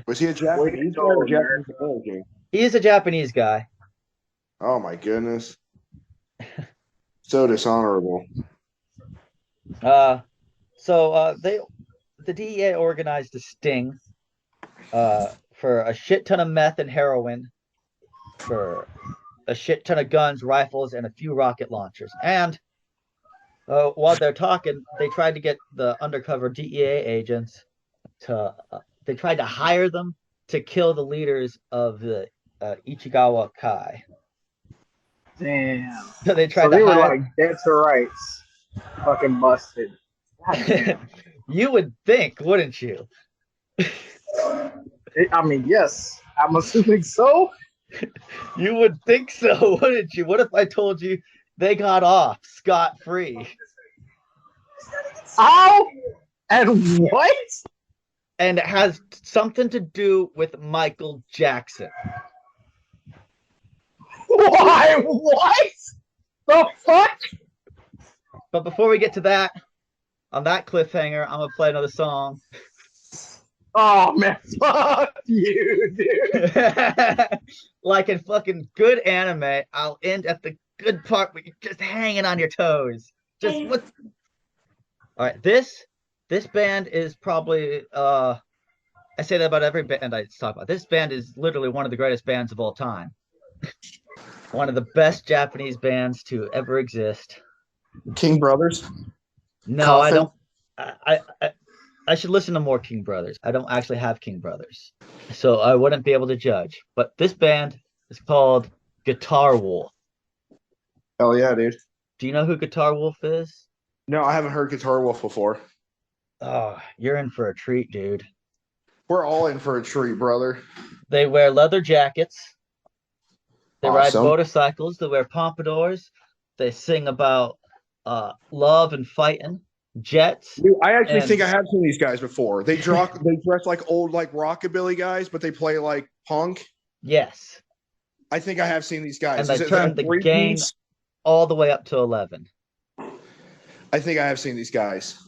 Was he a Japanese guy or Japanese American? He is a Japanese guy. Oh my goodness. So dishonorable. The DEA organized a sting for a shit ton of meth and heroin, for a shit ton of guns, rifles, and a few rocket launchers. And while they're talking, they tried to get the undercover DEA agents they tried to hire them to kill the leaders of the Ichigawa Kai. Damn. So they tried they to were hire... like dead to rights. Fucking busted. You would think, wouldn't you? I mean, yes. I'm assuming so. You would think so, wouldn't you? What if I told you they got off scot-free? How? And what? And it has something to do with Michael Jackson. Why? What? The fuck? But before we get to that, on that cliffhanger, I'm going to play another song. Oh, man. Fuck you, dude. Like in fucking good anime, I'll end at the good part where you're just hanging on your toes. Just what? All right, this This band is probably I say that about every band I talk about. This band is literally one of the greatest bands of all time. One of the best Japanese bands to ever exist. King Brothers. No, I Coffin? don't. I should listen to more King Brothers. I don't actually have King Brothers, so I wouldn't be able to judge. But this band is called Guitar Wolf. Hell yeah, dude. Do you know who Guitar Wolf is? No, I haven't heard Guitar Wolf before. Oh, you're in for a treat, dude. We're all in for a treat, brother. They wear leather jackets. They ride Awesome. motorcycles. They wear pompadours. They sing about love and fighting, jets. Dude, I actually and- think I have seen these guys before. They dress like old like rockabilly guys, but they play like punk. Yes, I think I have seen these guys. and they turned the gain all the way up to 11. I think I have seen these guys.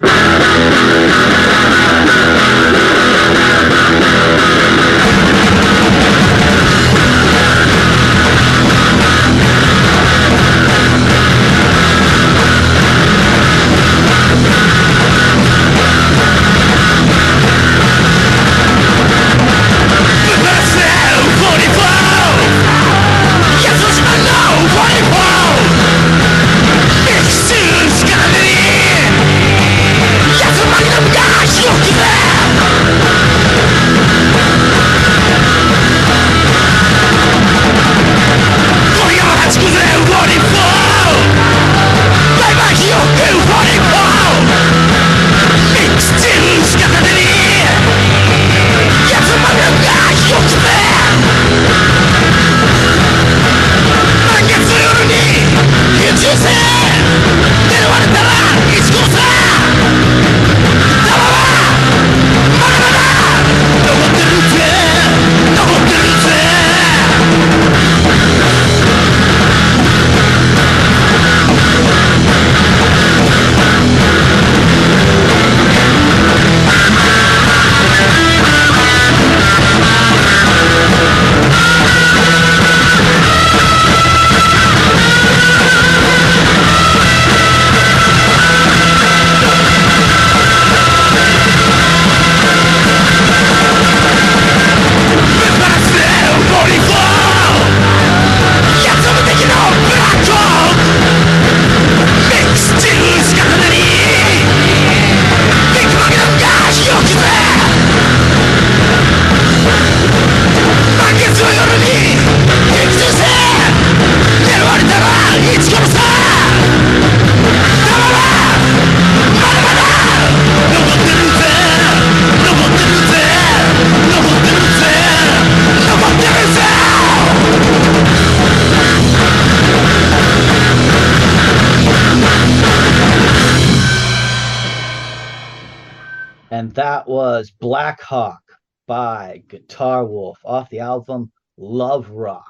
And that was Black Hawk by Guitar Wolf off the album Love Rock.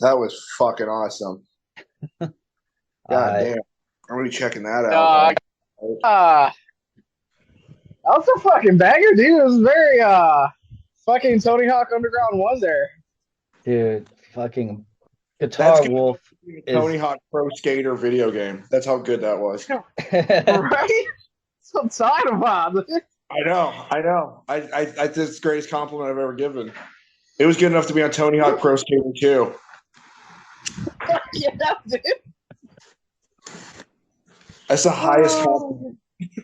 That was fucking awesome. God damn. I'm really checking that out. That was a fucking banger, dude. It was very fucking Tony Hawk Underground 1 there. Dude, fucking Guitar Wolf Tony Hawk Pro Skater video game. That's how good that was. Right? That's what I'm talking about. I know. That's the greatest compliment I've ever given. It was good enough to be on Tony Hawk Pro Skater 2. Yeah, dude. That's the highest compliment.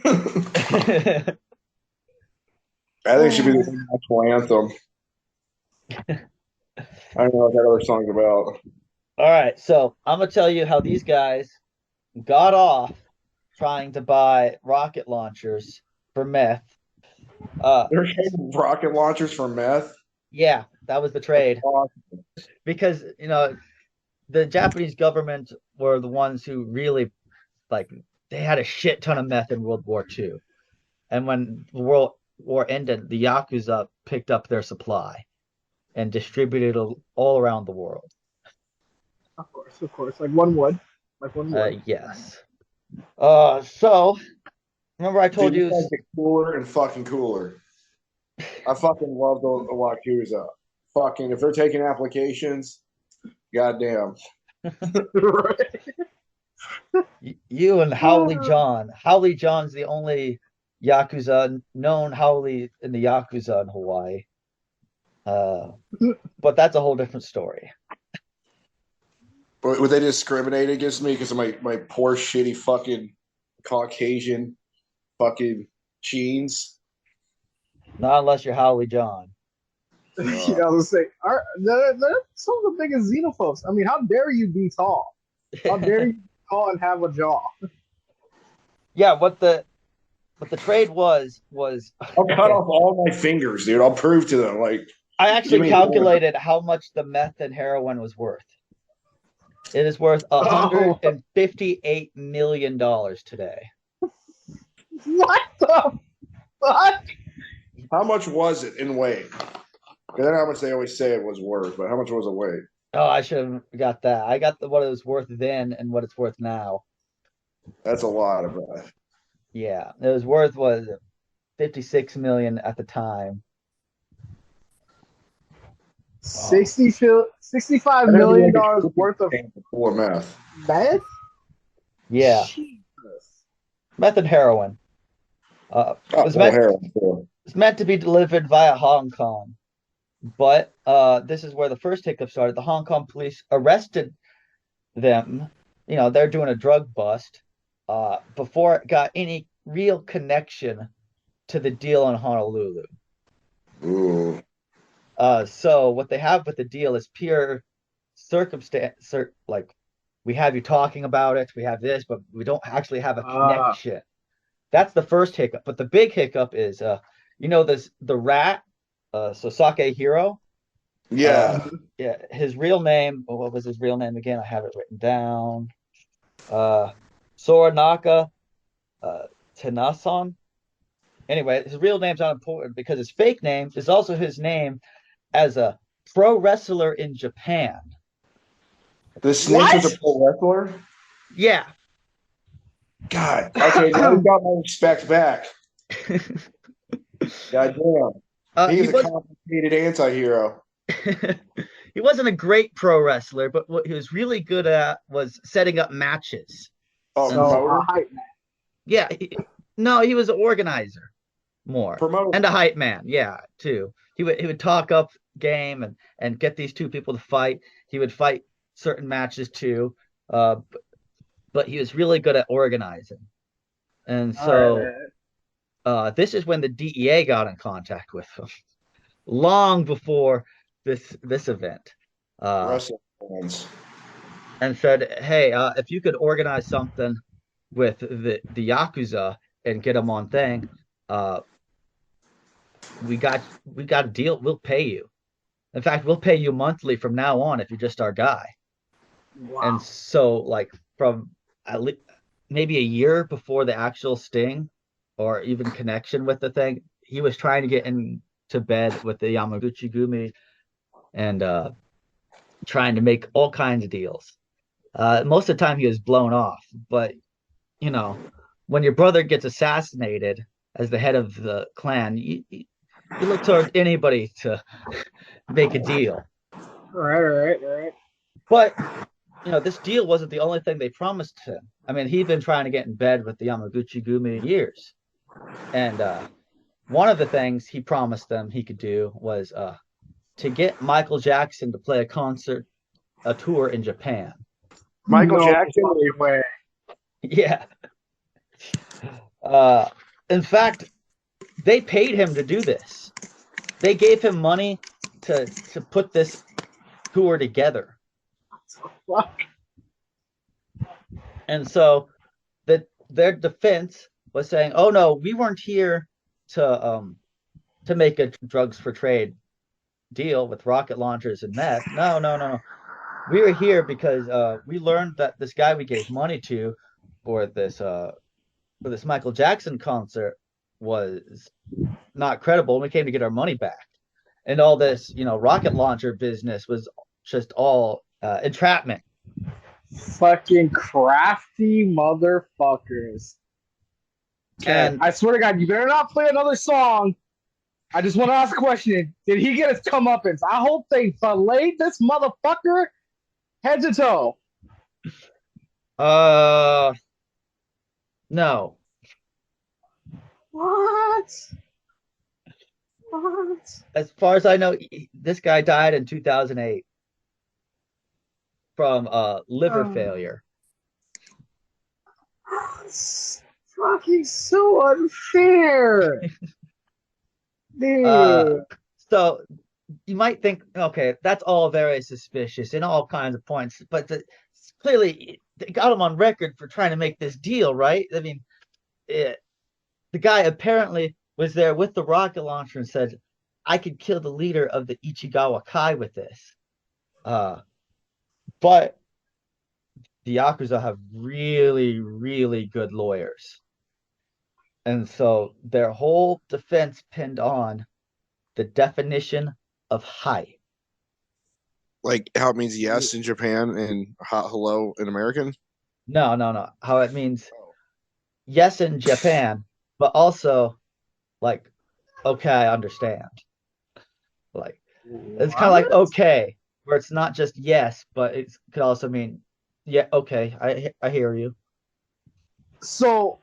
I think it should be the national anthem. I don't know what that other song's about. All right, so I'm gonna tell you how these guys got off trying to buy rocket launchers for meth. They're trading rocket launchers for meth. Yeah, that was the trade. Because the Japanese government were the ones who really they had a shit ton of meth in World War II. And when the World War ended, the Yakuza picked up their supply and distributed it all around the world. Of course. Like one would. Yes. So, remember I told you... Guys get cooler and fucking cooler. I fucking love the Yakuza. Fucking, if they're taking applications, goddamn. Right. You and Howley John. Howley John's the only Yakuza known Howley in the Yakuza in Hawaii. But that's a whole different story. But would they discriminate against me because of my poor, shitty fucking Caucasian fucking genes? Not unless you're Howley John. You know, let's say, they're some of the biggest xenophobes. I mean, how dare you be tall? How dare you be tall and have a jaw? Yeah, what the trade was I'll cut off all my fingers, dude. I'll prove to them. Like, I actually calculated how much the meth and heroin was worth. It is worth $158 million today. What the fuck? how much was it in weight? I don't know how much they always say it was worth, but how much was it weight? Oh, I should have got that. I got what it was worth then and what it's worth now. That's a lot of that. Yeah, it was worth was 56 million at the time. 65 million dollars worth of meth. meth? Yeah. Jesus. Meth and heroin. It's meant to be delivered via Hong Kong. But this is where the first hiccup started. The Hong Kong police arrested them. You know, they're doing a drug bust before it got any real connection to the deal in Honolulu. Ooh. So what they have with the deal is pure circumstance. Like, we have you talking about it, we have this, but we don't actually have a connection. That's the first hiccup. But the big hiccup is, the rat, Sasaki Hiro. Yeah. Yeah. His real name. What was his real name again? I have it written down. Soranaka Tenason. Anyway, his real name's not important because his fake name is also his name as a pro wrestler in Japan. The snitch was a pro wrestler? Yeah. God. Okay, now we got my respect back. God damn. He's a complicated anti-hero. He wasn't a great pro wrestler, but what he was really good at was setting up matches. Oh, so, hype man. Yeah. He was an organizer more. Promoter. And a hype man, yeah, too. He would talk up game and get these two people to fight. He would fight certain matches too. But he was really good at organizing. And so this is when the DEA got in contact with him. Long before this event. And said, hey, if you could organize something with the Yakuza and get them on thing, we got a deal. We'll pay you. In fact, we'll pay you monthly from now on if you're just our guy. Wow. And so, like, from at least maybe a year before the actual sting or even connection with the thing, he was trying to get into bed with the Yamaguchi Gumi and trying to make all kinds of deals. Most of the time he was blown off, but when your brother gets assassinated as the head of the clan, you look toward anybody to make a deal. Right. But this deal wasn't the only thing they promised him. I mean, he'd been trying to get in bed with the Yamaguchi Gumi years, and one of the things he promised them he could do was to get Michael Jackson to play a tour in Japan. Michael Jackson? Way. Yeah. In fact, they paid him to do this. They gave him money to put this tour together. Fuck. And so their defense was saying, "Oh no, we weren't here to make a drugs for trade deal with rocket launchers and meth. No. We were here because we learned that this guy we gave money to for this Michael Jackson concert was not credible, and we came to get our money back. And all this, rocket launcher business was just all entrapment." Fucking crafty motherfuckers. And I swear to God, you better not play another song. I just want to ask a question. Did he get his comeuppance? I hope they filleted this motherfucker head to toe. Uh, no. What? What? As far as I know, this guy died in 2008 from liver failure. It's fucking so unfair. Uh, Dude. so you might think, okay, that's all very suspicious in all kinds of points, but clearly they got him on record for trying to make this deal, right? I mean, the guy apparently was there with the rocket launcher and said, "I could kill the leader of the Ichigawa Kai with this." But the Yakuza have really, really good lawyers. And so their whole defense pinned on the definition of hai. Like how it means yes in Japan and hello in American. No, no, no. How it means yes in Japan, but also like, okay, I understand. Like, it's kind of like okay, where it's not just yes, but it could also mean, yeah, okay, I hear you. So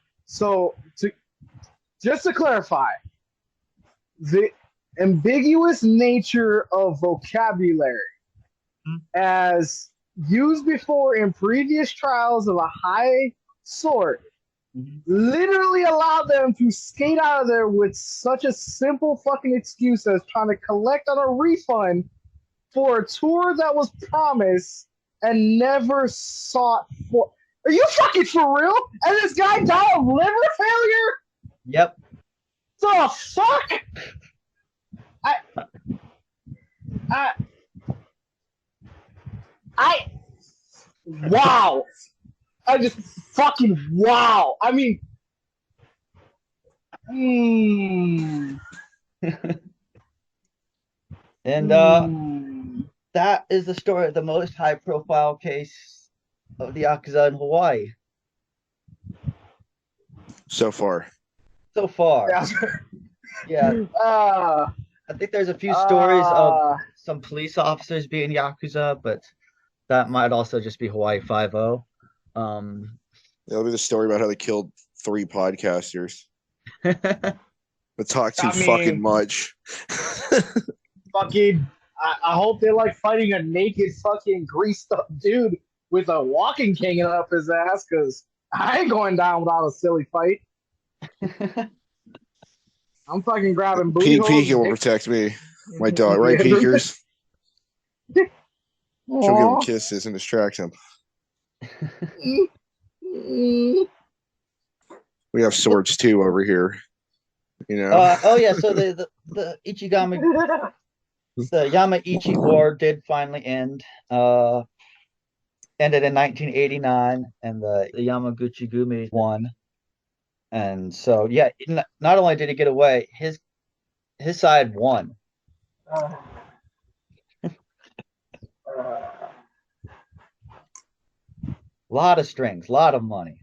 to just to clarify, the ambiguous nature of vocabulary as used before in previous trials of a high sort literally allowed them to skate out of there with such a simple fucking excuse as trying to collect on a refund for a tour that was promised and never sought for. Are you fucking for real? And this guy died of liver failure? Yep. The fuck? Wow. I just fucking wow. I mean, And that is the story of the most high profile case of the Yakuza in Hawaii So far. so far. Yeah. I think there's a few stories of some police officers being Yakuza, but that might also just be Hawaii 5-0. That'll be the story about how they killed 3 podcasters. But talk too fucking much. Fucking, I hope they're like fighting a naked fucking greased up dude with a walking cane up his ass, because I ain't going down without a silly fight. I'm fucking grabbing booty holes. Peeker will protect me. My dog, right, Peekers? She'll give him kisses and distract him. We have swords too over here. You know. Oh yeah, so the Ichigami, the Yamaichi War did finally end. Ended in 1989, and the Yamaguchi Gumi won. And so yeah, not only did he get away, his side won. Lot of strings, lot of money.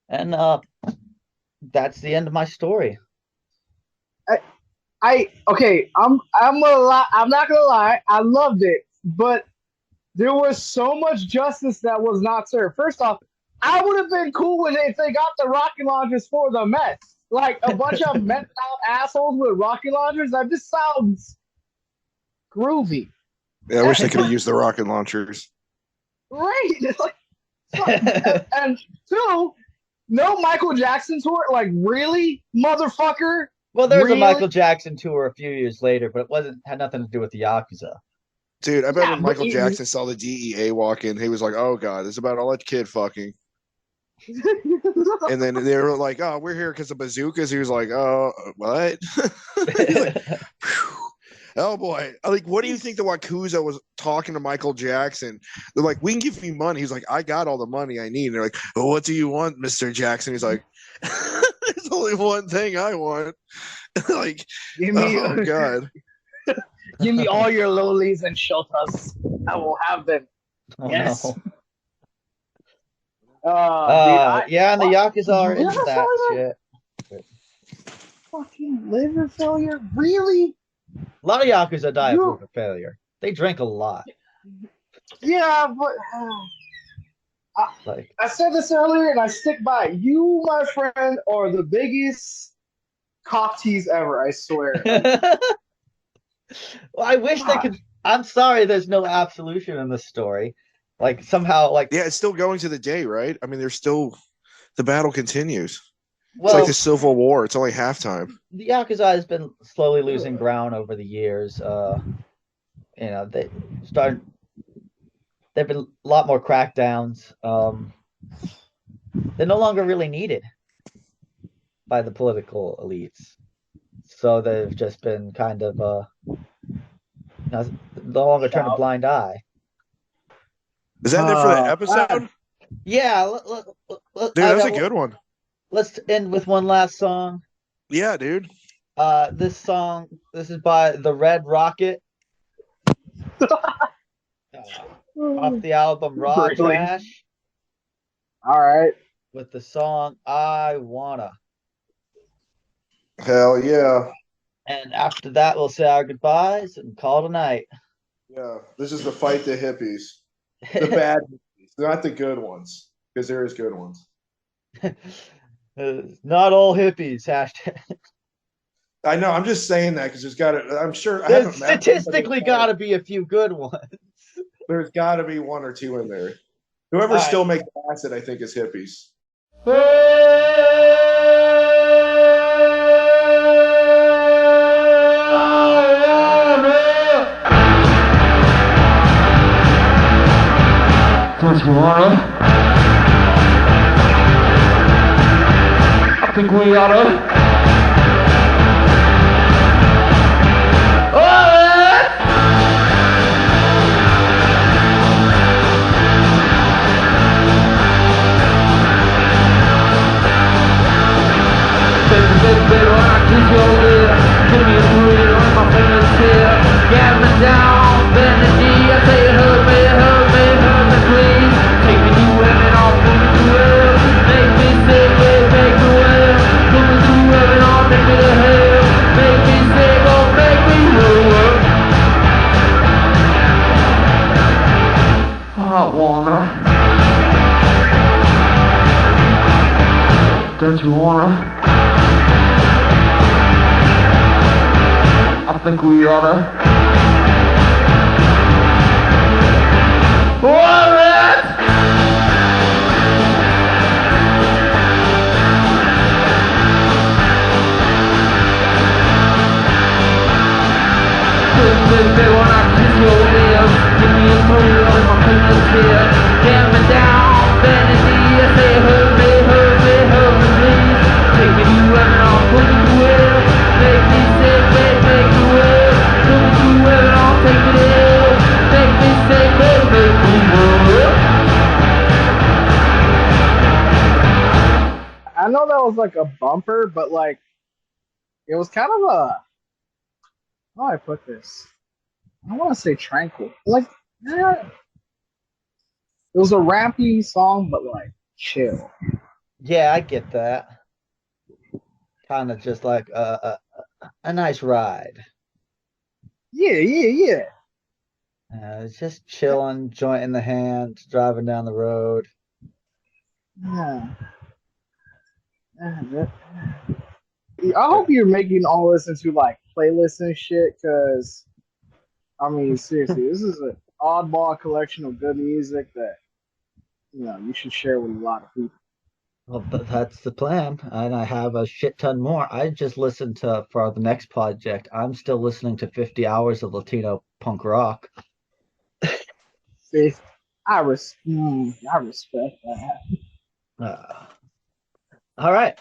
And that's the end of my story. Okay, I'm gonna lie. I'm not gonna lie. I loved it, but there was so much justice that was not served. First off, I would have been cool with it if they got the rocket launchers for the Mets. Like a bunch of Met out assholes with rocket launchers. That just sounds groovy. Yeah, I wish they could have used the rocket launchers. Right. And 2, no Michael Jackson tour. Like, really, motherfucker? Well, there was a Michael Jackson tour a few years later, but it had nothing to do with the Yakuza. Dude, I bet when Michael Jackson saw the DEA walk in, he was like, "Oh God, it's about all that kid fucking." And then they were like, "Oh, we're here because of bazookas." He was like, "Oh, what?" Like, oh boy! Like, what do you think the Yakuza was talking to Michael Jackson? They're like, "We can give you money." He's like, "I got all the money I need." And they're like, "Well, what do you want, Mr. Jackson?" He's like, "There's only one thing I want." Like, give me, oh God. Give me all your lolis and shotas. I will have them. Oh, yes. No. Yeah, and the Yakuza are into that shit. Fucking liver failure? Really? A lot of Yakuza die of liver failure. They drink a lot. Yeah, but Like I said this earlier, and I stick by it. You, my friend, are the biggest cock tease ever. I swear. well, I wish they could. I'm sorry, there's no absolution in this story. Like somehow, like Yeah, it's still going to the day, right? I mean, there's still the battle continues. It's well, like the Civil War. It's only halftime. the Yakuza has been slowly losing ground over the years. They started. There've been a lot more crackdowns. They're no longer really needed by the political elites, so they've just been kind of no longer turn a blind eye. Is that it for the episode? Yeah, Dude, that was a good one. Let's end with one last song. Yeah, dude. This is by The Red Rocket. Off the album Raw Really? Trash. All right. With the song I Wanna. Hell yeah. And after that, we'll say our goodbyes and call it a night. Yeah, this is the fight the hippies. The bad hippies, not the good ones, because there is good ones. Not all hippies. Hashtag. I know. I'm just saying that because there's got to. I'm sure. There's statistically got to be a few good ones. There's got to be one or two in there. Whoever All still right. makes acid, I think, is hippies. Don't you wanna? I think we oughta. Don't you wanna? I think we oughta. Alright! Baby, when I kiss your lips, give me a thrill in my penis here. Get me down, bend the knee, I say hurt me, please. Take me to heaven, I'll put you to hell. Make me sick, make me well. Put me to heaven, I'll take me to hell. Make me sick, make me well. I know that was like a bumper, but like it was kind of a. How do I put this? I don't want to say tranquil. Like, it was a rampy song, but like chill. Yeah, I get that. Kind of just like a nice ride. Yeah. It's just chilling, joint in the hand, driving down the road. Yeah. I hope you're making all this into like playlists and shit, because I mean, seriously, this is an oddball collection of good music that you should share with a lot of people. Well, that's the plan, and I have a shit ton more. I just listened to for the next project. I'm still listening to 50 hours of Latino punk rock. See, I respect that. All right,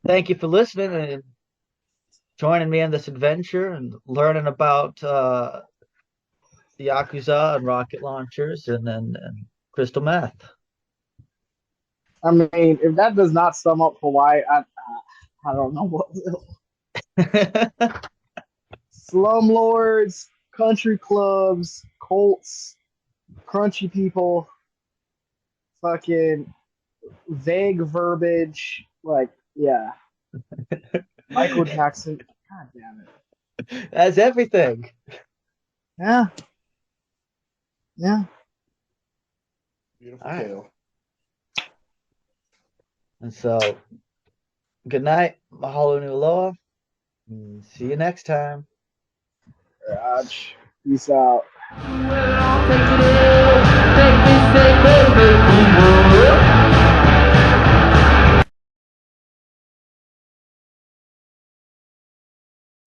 thank you for listening and joining me in this adventure and learning about the Yakuza and rocket launchers and crystal meth. I mean, if that does not sum up Hawaii, I don't know what will. Slumlords, country clubs, cults, crunchy people, fucking vague verbiage, like, yeah. Michael Jackson, god damn it. That's everything. Yeah. Yeah. Beautiful All right. tale. And so, good night. Mahalo nui loa. And see you next time. Raj. Peace out. Well, I'll take it in. Take me, take me.